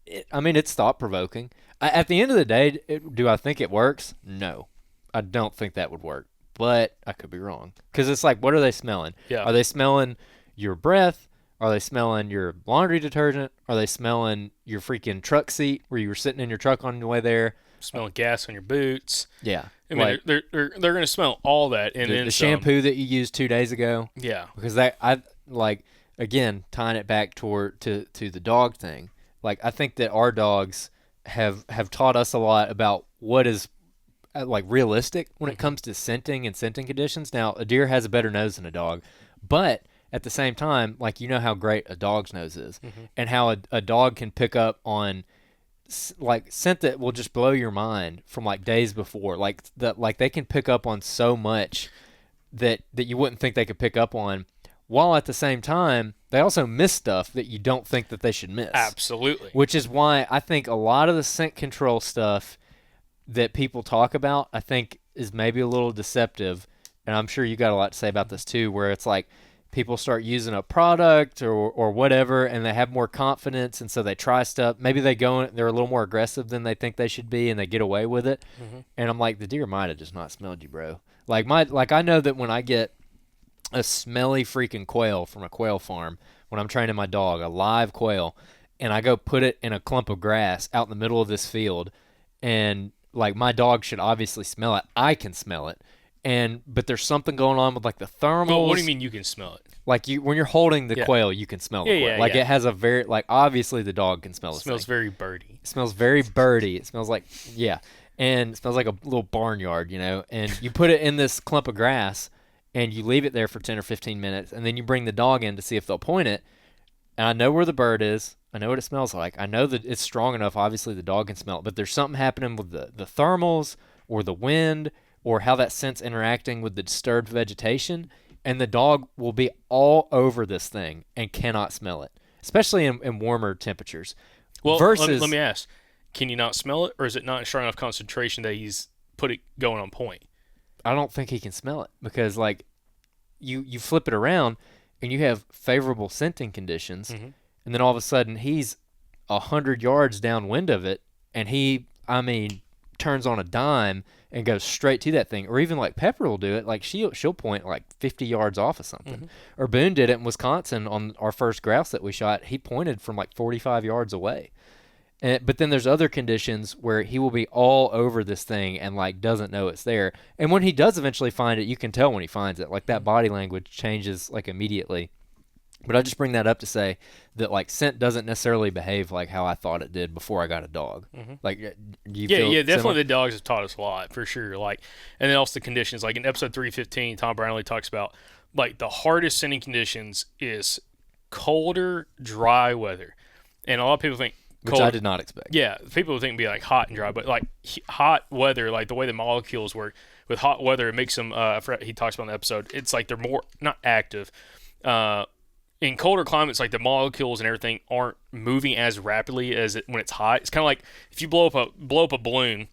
it's thought-provoking. At the end of the day, do I think it works? No. I don't think that would work, but I could be wrong. Because it's what are they smelling? Yeah. Are they smelling your breath? Are they smelling your laundry detergent? Are they smelling your freaking truck seat where you were sitting in your truck on your way there? Smelling gas on your boots. Yeah. I mean, they're going to smell all that, and then the shampoo that you used 2 days ago. Yeah, because again, tying it back to the dog thing. I think that our dogs have taught us a lot about what is realistic when it comes to scenting and scenting conditions. Now, a deer has a better nose than a dog, but at the same time, how great a dog's nose is, and how a dog can pick up on scent that will just blow your mind from days before. They can pick up on so much that you wouldn't think they could pick up on, while at the same time they also miss stuff that you don't think that they should miss. Absolutely. Which is why I think a lot of the scent control stuff that people talk about, I think, is maybe a little deceptive. And I'm sure you got a lot to say about this too, where it's people start using a product or whatever, and they have more confidence, and so they try stuff. Maybe they're a little more aggressive than they think they should be, and they get away with it. And I'm like, the deer might have just not smelled you, bro. Like I know that when I get a smelly freaking quail from a quail farm, when I'm training my dog, a live quail, and I go put it in a clump of grass out in the middle of this field, and like my dog should obviously smell it. I can smell it. But there's something going on with like the thermals. Well, what do you mean you can smell it? Like when you're holding the quail, you can smell the quail. Like it has a very obviously the dog can smell it. Smells very birdy. It smells very birdy. It smells like and it smells like a little barnyard, And you put it in this clump of grass, and you leave it there for 10 or 15 minutes, and then you bring the dog in to see if they'll point it. And I know where the bird is. I know what it smells like. I know that it's strong enough. Obviously, the dog can smell it, but there's something happening with the thermals or the wind, or how that scent's interacting with the disturbed vegetation, and the dog will be all over this thing and cannot smell it, especially in warmer temperatures. Well, let me ask, can you not smell it, or is it not in strong enough concentration that he's put it going on point? I don't think he can smell it because, like, you flip it around and you have favorable scenting conditions, and then all of a sudden he's 100 yards downwind of it, and turns on a dime and goes straight to that thing. Or even like Pepper will do it. Like she'll point like 50 yards off of something. Or Boone did it in Wisconsin on our first grouse that we shot. He pointed from like 45 yards away. But then there's other conditions where he will be all over this thing and like doesn't know it's there. And when he does eventually find it, you can tell when he finds it. Like that body language changes like immediately. But I just bring that up to say that like scent doesn't necessarily behave like how I thought it did before I got a dog. Like, do you feel definitely similar? the dogs have taught us a lot for sure. Like, and then also the conditions. Like in episode 315, Tom Brownlee talks about like the hardest scenting conditions is colder, dry weather, and a lot of people think Which I did not expect. Yeah, people would think it'd be like hot and dry, but like hot weather, like the way the molecules work with hot weather, it makes them. I forgot he talks about in the episode. It's like they're more not active. In colder climates, like the molecules and everything aren't moving as rapidly as when it's hot. It's kind of like if you blow up a balloon,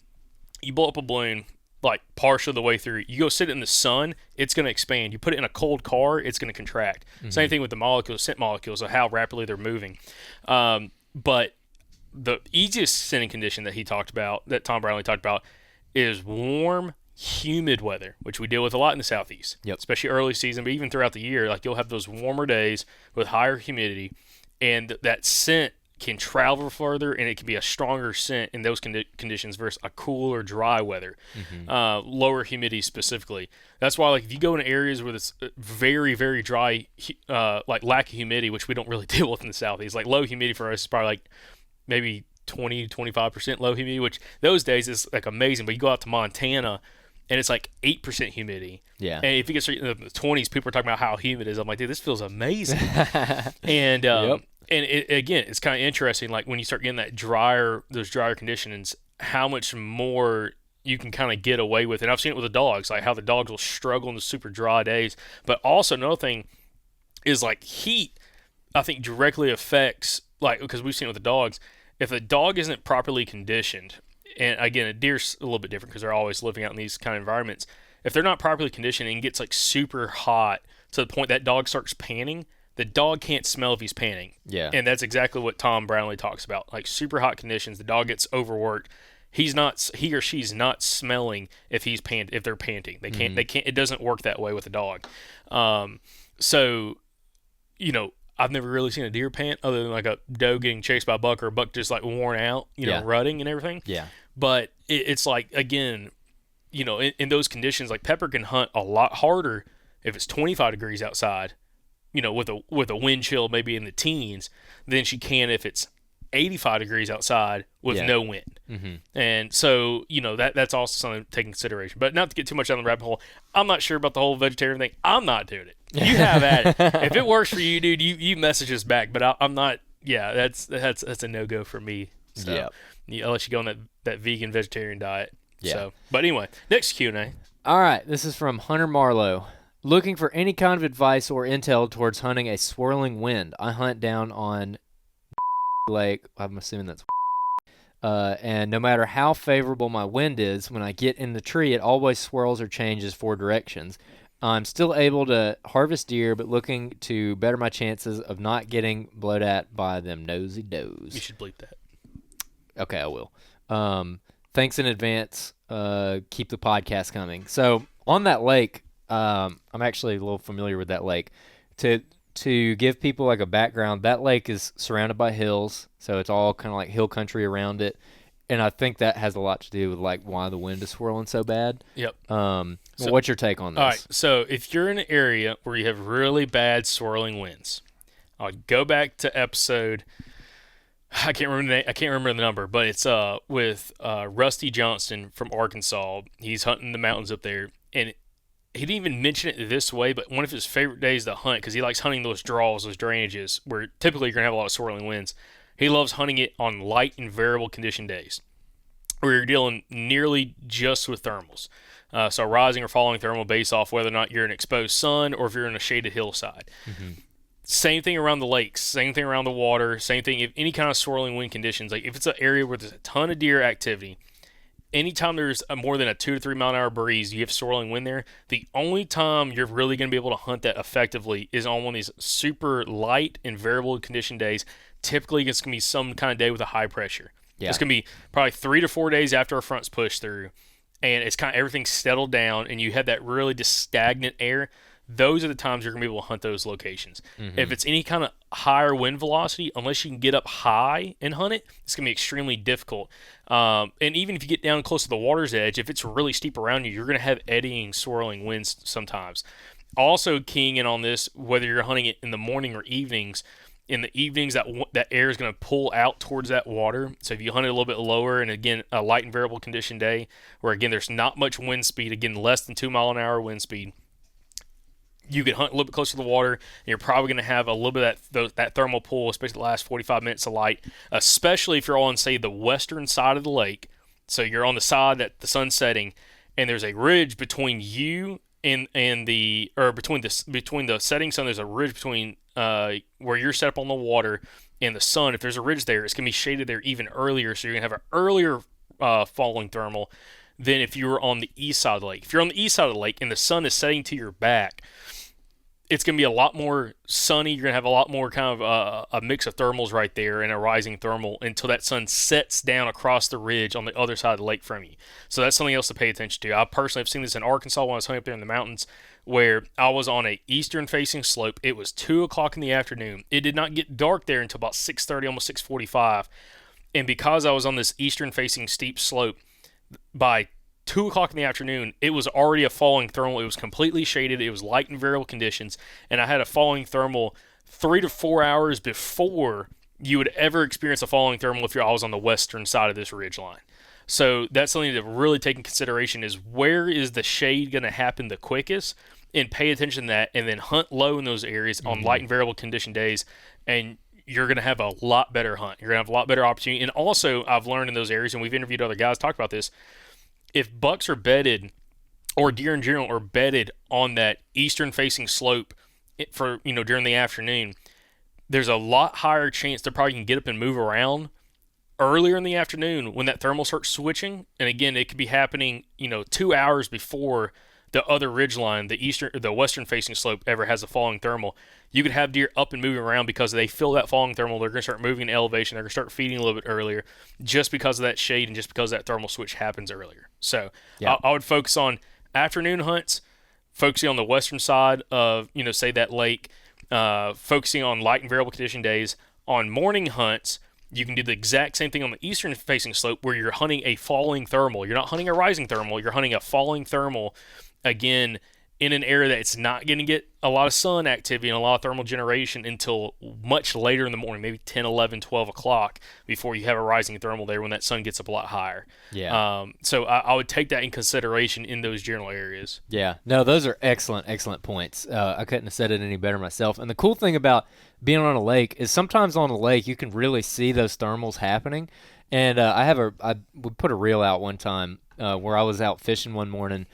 like partially the way through. You go sit it in the sun, it's going to expand. You put it in a cold car, it's going to contract. Same thing with the molecules, scent molecules, of how rapidly they're moving. But the easiest scenting condition that Tom Brownlee talked about, is warm, humid weather, which we deal with a lot in the Southeast, especially early season, but even throughout the year. Like you'll have those warmer days with higher humidity, and that scent can travel further, and it can be a stronger scent in those conditions versus a cooler, dry weather, lower humidity specifically. That's why, like, if you go in areas where it's very, very dry, like lack of humidity, which we don't really deal with in the Southeast, like low humidity for us is probably like maybe 20-25% low humidity, which those days is like amazing. But you go out to Montana, and it's like 8% humidity. Yeah. And if you get in the 20s, people are talking about how humid it is. I'm like, dude, this feels amazing. And again, it's kind of interesting, like when you start getting those drier conditions, how much more you can kind of get away with. And I've seen it with the dogs, like how the dogs will struggle in the super dry days. But also another thing is like heat, I think directly affects, like, because we've seen it with the dogs, if the dog isn't properly conditioned, and again, a deer's a little bit different because they're always living out in these kind of environments. If they're not properly conditioned and gets like super hot to the point that dog starts panting, the dog can't smell if he's panting. Yeah. And that's exactly what Tom Brownlee talks about. Like super hot conditions, the dog gets overworked. He or she's not smelling if they're panting. They can't. It doesn't work that way with a dog. So, I've never really seen a deer pant other than like a doe getting chased by a buck, or a buck just like worn out, rutting and everything. Yeah. But it's like, again, in those conditions, like Pepper can hunt a lot harder if it's 25 degrees outside, with a wind chill maybe in the teens, than she can if it's 85 degrees outside with no wind. And so, that's also something to take in consideration. But not to get too much down the rabbit hole, I'm not sure about the whole vegetarian thing. I'm not doing it. You have at it. If it works for you, dude, you message us back. But I'm not. Yeah, that's a no-go for me. So I'll let you go on that vegan vegetarian diet. Yeah. So, but anyway, next Q&A. All right, this is from Hunter Marlowe. Looking for any kind of advice or intel towards hunting a swirling wind. I hunt down on Lake. I'm assuming that's and no matter how favorable my wind is, when I get in the tree, it always swirls or changes 4 directions. I'm still able to harvest deer, but looking to better my chances of not getting blowed at by them nosy does. You should bleep that. Okay, I will. Thanks in advance. Keep the podcast coming. So on that lake, I'm actually a little familiar with that lake. To give people like a background, that lake is surrounded by hills, so it's all kind of like hill country around it. And I think that has a lot to do with like why the wind is swirling so bad. Yep. So what's your take on this? All right. So if you're in an area where you have really bad swirling winds, I'll go back to episode. I can't remember the number, but it's with Rusty Johnston from Arkansas. He's hunting the mountains up there, and he didn't even mention it this way, but one of his favorite days to hunt, because he likes hunting those draws, those drainages, where typically you're going to have a lot of swirling winds. He loves hunting it on light and variable condition days, where you're dealing nearly just with thermals. So rising or falling thermal based off whether or not you're in exposed sun or if you're in a shaded hillside. Mm-hmm. Same thing around the lakes, same thing around the water, same thing if any kind of swirling wind conditions. Like if it's an area where there's a ton of deer activity, anytime there's more than a 2 to 3 mile an hour breeze, you have swirling wind there. The only time you're really going to be able to hunt that effectively is on one of these super light and variable condition days. Typically, it's going to be some kind of day with a high pressure. Yeah. It's going to be probably 3 to 4 days after a front's pushed through, and it's kind of everything's settled down, and you have that really just stagnant air. Those are the times you're going to be able to hunt those locations. Mm-hmm. If it's any kind of higher wind velocity, unless you can get up high and hunt it, it's going to be extremely difficult. And even if you get down close to the water's edge, if it's really steep around you, you're going to have eddying, swirling winds sometimes. Also keying in on this, whether you're hunting it in the morning or evenings, in the evenings that air is going to pull out towards that water. So if you hunt it a little bit lower, and again, a light and variable condition day, where again, there's not much wind speed, again, less than 2 mile an hour wind speed, you can hunt a little bit closer to the water, and you're probably going to have a little bit of that thermal pull, especially the last 45 minutes of light, especially if you're on, say, the western side of the lake. So you're on the side that the sun's setting, and there's a ridge between you and between the setting sun. There's a ridge between where you're set up on the water and the sun. If there's a ridge there, it's going to be shaded there even earlier, so you're going to have an earlier falling thermal than if you were on the east side of the lake. If you're on the east side of the lake and the sun is setting to your back, it's going to be a lot more sunny. You're going to have a lot more kind of a mix of thermals right there and a rising thermal until that sun sets down across the ridge on the other side of the lake from you. So that's something else to pay attention to. I personally have seen this in Arkansas when I was hunting up there in the mountains, where I was on a eastern-facing slope. It was 2 o'clock in the afternoon. It did not get dark there until about 6:30, almost 6:45. And because I was on this eastern-facing steep slope, by 2 o'clock in the afternoon, it was already a falling thermal. It was completely shaded. It was light and variable conditions. And I had a falling thermal 3 to 4 hours before you would ever experience a falling thermal if I was on the western side of this ridge line. So that's something to really take in consideration, is where is the shade going to happen the quickest, and pay attention to that, and then hunt low in those areas on light and variable condition days, and you're going to have a lot better hunt. You're going to have a lot better opportunity. And also, I've learned in those areas, and we've interviewed other guys talk about this, if bucks are bedded, or deer in general are bedded on that eastern-facing slope for, during the afternoon, there's a lot higher chance they probably can get up and move around earlier in the afternoon when that thermal starts switching. And again, it could be happening, 2 hours before the other ridge line, the western-facing slope, ever has a falling thermal. You could have deer up and moving around because they feel that falling thermal. They're going to start moving in elevation. They're going to start feeding a little bit earlier, just because of that shade and just because that thermal switch happens earlier. So yeah. I would focus on afternoon hunts, focusing on the western side of, say that lake, focusing on light and variable condition days. On morning hunts, you can do the exact same thing on the eastern-facing slope, where you're hunting a falling thermal. You're not hunting a rising thermal. You're hunting a falling thermal, again, in an area that it's not going to get a lot of sun activity and a lot of thermal generation until much later in the morning, maybe 10, 11, 12 o'clock, before you have a rising thermal there when that sun gets up a lot higher. Yeah. So I would take that in consideration in those general areas. Yeah. No, those are excellent points. I couldn't have said it any better myself. And the cool thing about being on a lake is sometimes on a lake you can really see those thermals happening. And I would put a reel out one time where I was out fishing one morning,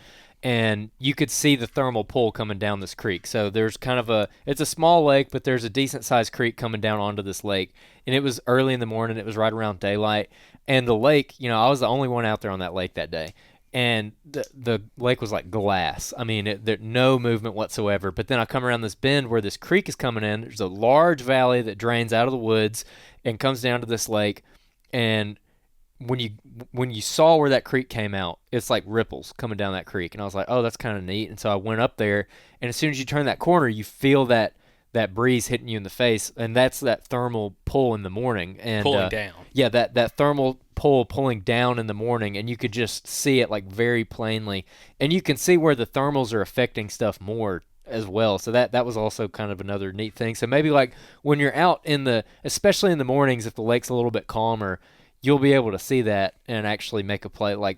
and you could see the thermal pull coming down this creek. So there's it's a small lake, but there's a decent-sized creek coming down onto this lake. And it was early in the morning. It was right around daylight. And the lake, I was the only one out there on that lake that day. and the lake was like glass. I mean, there no movement whatsoever. But then I come around this bend where this creek is coming in. There's a large valley that drains out of the woods and comes down to this lake, and when you saw where that creek came out, it's like ripples coming down that creek, and I was like, oh, that's kind of neat. And so I went up there, and as soon as you turn that corner, you feel that breeze hitting you in the face, and that's that thermal pull in the morning, and Pulling down. yeah, that thermal pull pulling down in the morning, and you could just see it like very plainly, and you can see where the thermals are affecting stuff more as well. So that was also kind of another neat thing. So maybe like when you're out especially in the mornings, if the lake's a little bit calmer, you'll be able to see that and actually make a play. Like,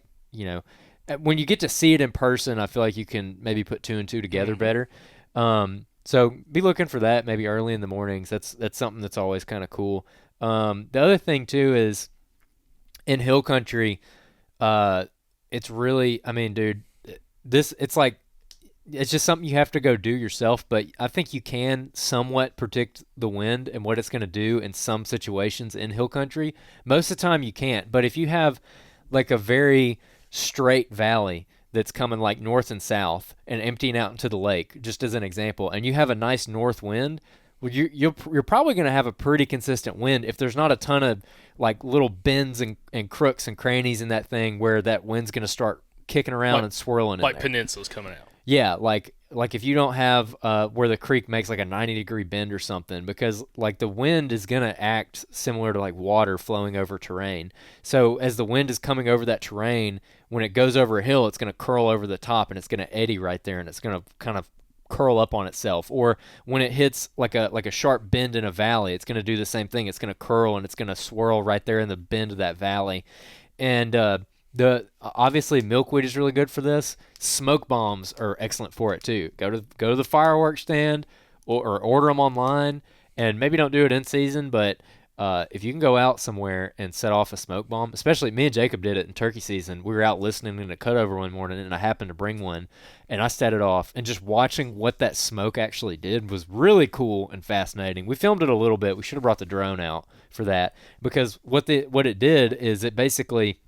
when you get to see it in person, I feel like you can maybe put two and two together better. So be looking for that maybe early in the mornings. That's something that's always kind of cool. The other thing too is in hill country, it's really, I mean, dude, it's just something you have to go do yourself, but I think you can somewhat predict the wind and what it's going to do in some situations in hill country. Most of the time you can't, but if you have like a very straight valley that's coming like north and south and emptying out into the lake, just as an example, and you have a nice north wind, well, you're probably going to have a pretty consistent wind if there's not a ton of like little bends and crooks and crannies in that thing where that wind's going to start kicking around and swirling in Like there. peninsulas coming out. Yeah, like if you don't have where the creek makes like a 90-degree bend or something, because like the wind is gonna act similar to like water flowing over terrain. So as the wind is coming over that terrain, when it goes over a hill, it's gonna curl over the top and it's gonna eddy right there, and it's gonna kind of curl up on itself. Or when it hits like a sharp bend in a valley, it's gonna do the same thing. It's gonna curl and it's gonna swirl right there in the bend of that valley, and the obviously milkweed is really good for this. Smoke bombs are excellent for it too. Go to the fireworks stand or order them online, and maybe don't do it in season, but if you can go out somewhere and set off a smoke bomb, especially me and Jacob did it in turkey season. We were out listening in a cutover one morning, and I happened to bring one, and I set it off, and just watching what that smoke actually did was really cool and fascinating. We filmed it a little bit. We should have brought the drone out for that, because what it did is it basically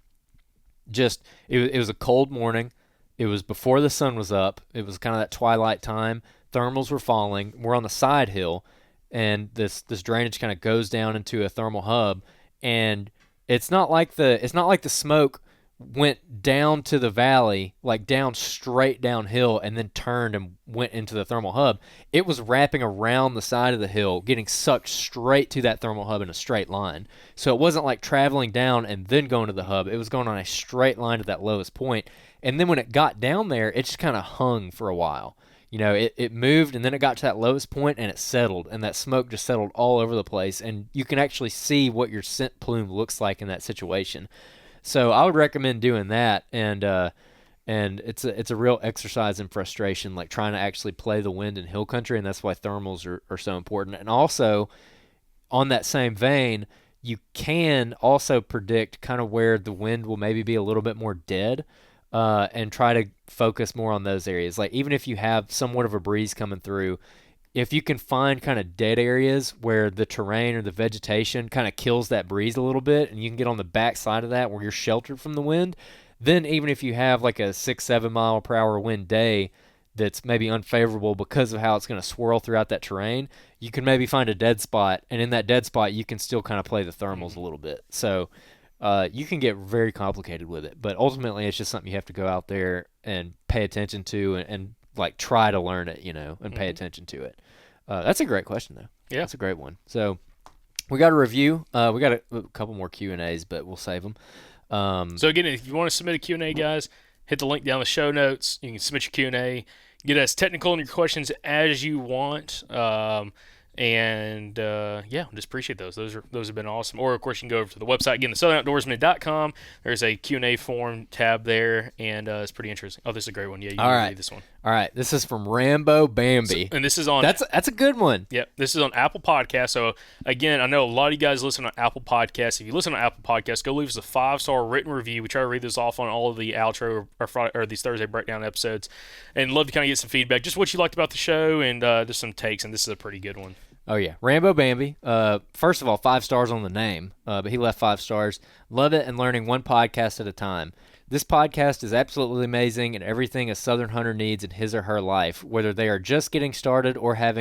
it was a cold morning. It was before the sun was up. It was kind of that twilight time. Thermals were falling. We're on the side hill, and this drainage kind of goes down into a thermal hub, and it's not like the smoke went down to the valley, like down straight downhill, and then turned and went into the thermal hub. It was wrapping around the side of the hill, getting sucked straight to that thermal hub in a straight line. So it wasn't like traveling down and then going to the hub. It was going on a straight line to that lowest point. And then when it got down there, it just kind of hung for a while. It moved, and then it got to that lowest point, and it settled, and that smoke just settled all over the place, and you can actually see what your scent plume looks like in that situation. So I would recommend doing that, and it's a real exercise in frustration, like trying to actually play the wind in hill country, and that's why thermals are so important. And also, on that same vein, you can also predict kind of where the wind will maybe be a little bit more dead, and try to focus more on those areas. Like even if you have somewhat of a breeze coming through, if you can find kind of dead areas where the terrain or the vegetation kind of kills that breeze a little bit, and you can get on the back side of that where you're sheltered from the wind, then even if you have like a 6-7 mile per hour wind day that's maybe unfavorable because of how it's going to swirl throughout that terrain, you can maybe find a dead spot, and in that dead spot you can still kind of play the thermals a little bit. So you can get very complicated with it, but ultimately it's just something you have to go out there and pay attention to, and like try to learn it, and pay attention to it. That's a great question though. Yeah, that's a great one. So we got a review. We got a couple more Q&As, but we'll save them. So again, if you want to submit a Q&A, guys, hit the link down in the show notes. You can submit your Q&A. Get as technical in your questions as you want. Just appreciate those. Those have been awesome. Or of course you can go over to the website again, thesouthdoorsman.com. There's a Q&A form tab there, and it's pretty interesting. Oh, this is a great one. Yeah, you can read this one. All right, this is from Rambo Bambi, and this is on. That's a good one. Yep, this is on Apple Podcasts. So again, I know a lot of you guys listen on Apple Podcasts. If you listen on Apple Podcasts, go leave us a 5-star written review. We try to read this off on all of the outro or these Thursday breakdown episodes, and love to kind of get some feedback, just what you liked about the show, and just some takes. And this is a pretty good one. Oh yeah, Rambo Bambi. First of all, 5 stars on the name, but he left 5 stars. Love it, and learning one podcast at a time. This podcast is absolutely amazing and everything a Southern hunter needs in his or her life, whether they are just getting started or have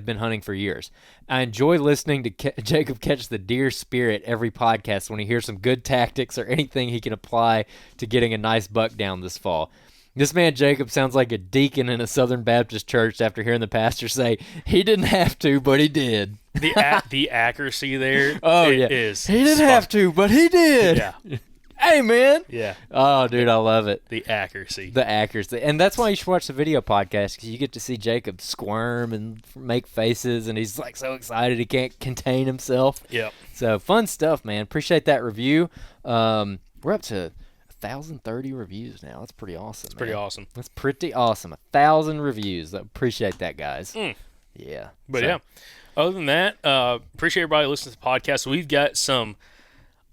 been hunting for years. I enjoy listening to Jacob catch the deer spirit every podcast when he hears some good tactics or anything he can apply to getting a nice buck down this fall. This man Jacob sounds like a deacon in a Southern Baptist church after hearing the pastor say he didn't have to, but he did. The accuracy there. Is he didn't have to, but he did. Yeah. Hey, man. Yeah. Oh, dude, I love it. The accuracy. And that's why you should watch the video podcast, because you get to see Jacob squirm and make faces, and he's like so excited he can't contain himself. Yep. So fun stuff, man. Appreciate that review. We're up to 1,030 reviews now. That's pretty awesome. That's pretty awesome. That's pretty awesome. 1,000 reviews. Appreciate that, guys. Yeah. But yeah, other than that, appreciate everybody listening to the podcast. We've got some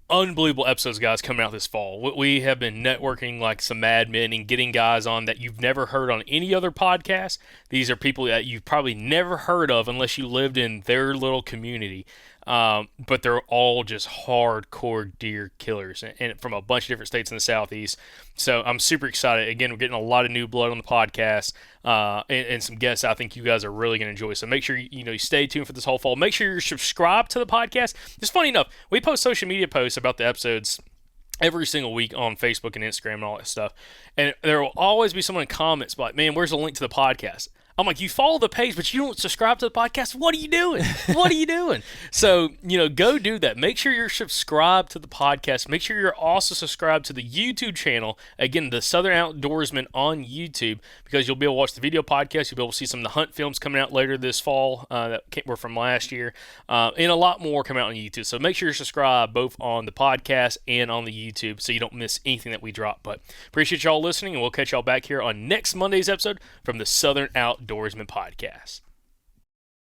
unbelievable episodes, guys, coming out this fall. We have been networking like some madmen and getting guys on that you've never heard on any other podcast. These are people that you've probably never heard of unless you lived in their little community. But they're all just hardcore deer killers, and from a bunch of different states in the Southeast. So I'm super excited. Again, we're getting a lot of new blood on the podcast, and some guests I think you guys are really going to enjoy. So make sure you stay tuned for this whole fall. Make sure you're subscribed to the podcast. It's funny enough, we post social media posts about the episodes every single week on Facebook and Instagram and all that stuff. And there will always be someone in comments like, man, where's the link to the podcast? I'm like, you follow the page, but you don't subscribe to the podcast. What are you doing? What are you doing? So, go do that. Make sure you're subscribed to the podcast. Make sure you're also subscribed to the YouTube channel. Again, the Southern Outdoorsman on YouTube, because you'll be able to watch the video podcast. You'll be able to see some of the hunt films coming out later this fall that were from last year, and a lot more coming out on YouTube. So make sure you're subscribed both on the podcast and on the YouTube so you don't miss anything that we drop. But appreciate y'all listening, and we'll catch y'all back here on next Monday's episode from the Southern Outdoorsman podcast.